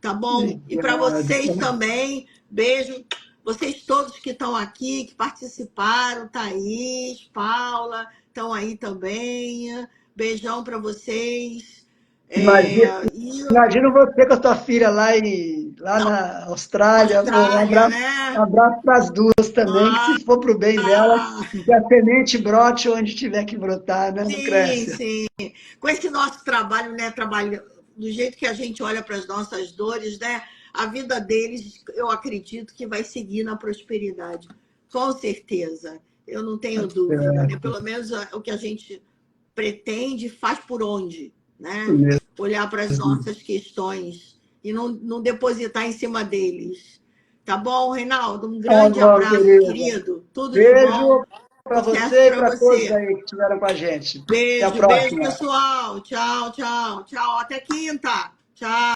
S2: tá bom? E para vocês
S1: Obrigado.
S2: também, beijo. Vocês todos que estão aqui, que participaram, Thaís, Paula, estão aí também. Beijão para vocês.
S1: Imagina,
S2: E
S1: imagina você com a tua filha lá
S2: na
S1: na Austrália. Pô, um
S2: Austrália,
S1: abraço, um
S2: né?
S1: abraço para as duas também, que se for para o bem dela,
S2: Ah,
S1: que a semente brote onde tiver que brotar, né,
S2: sim,
S1: Lucrécia?
S2: sim. Com esse nosso trabalho, né? Trabalho, do jeito que a gente olha para as nossas dores, né? A vida deles, eu acredito que vai seguir na prosperidade. Com certeza. Eu não tenho dúvida, né? Pelo menos o que a gente pretende faz por onde,
S1: Isso
S2: né?
S1: mesmo.
S2: Olhar para as nossas questões e não depositar em cima deles. Tá bom, Reinaldo? Um
S1: Tá
S2: grande
S1: bom,
S2: abraço,
S1: querida.
S2: querido. Tudo de bom.
S1: Beijo para
S2: Sucesso
S1: você e
S2: para
S1: para todos
S2: você.
S1: aí que estiveram com a gente. Até a
S2: Beijo, beijo,
S1: próxima.
S2: pessoal. Tchau, tchau, tchau. Até quinta. Tchau.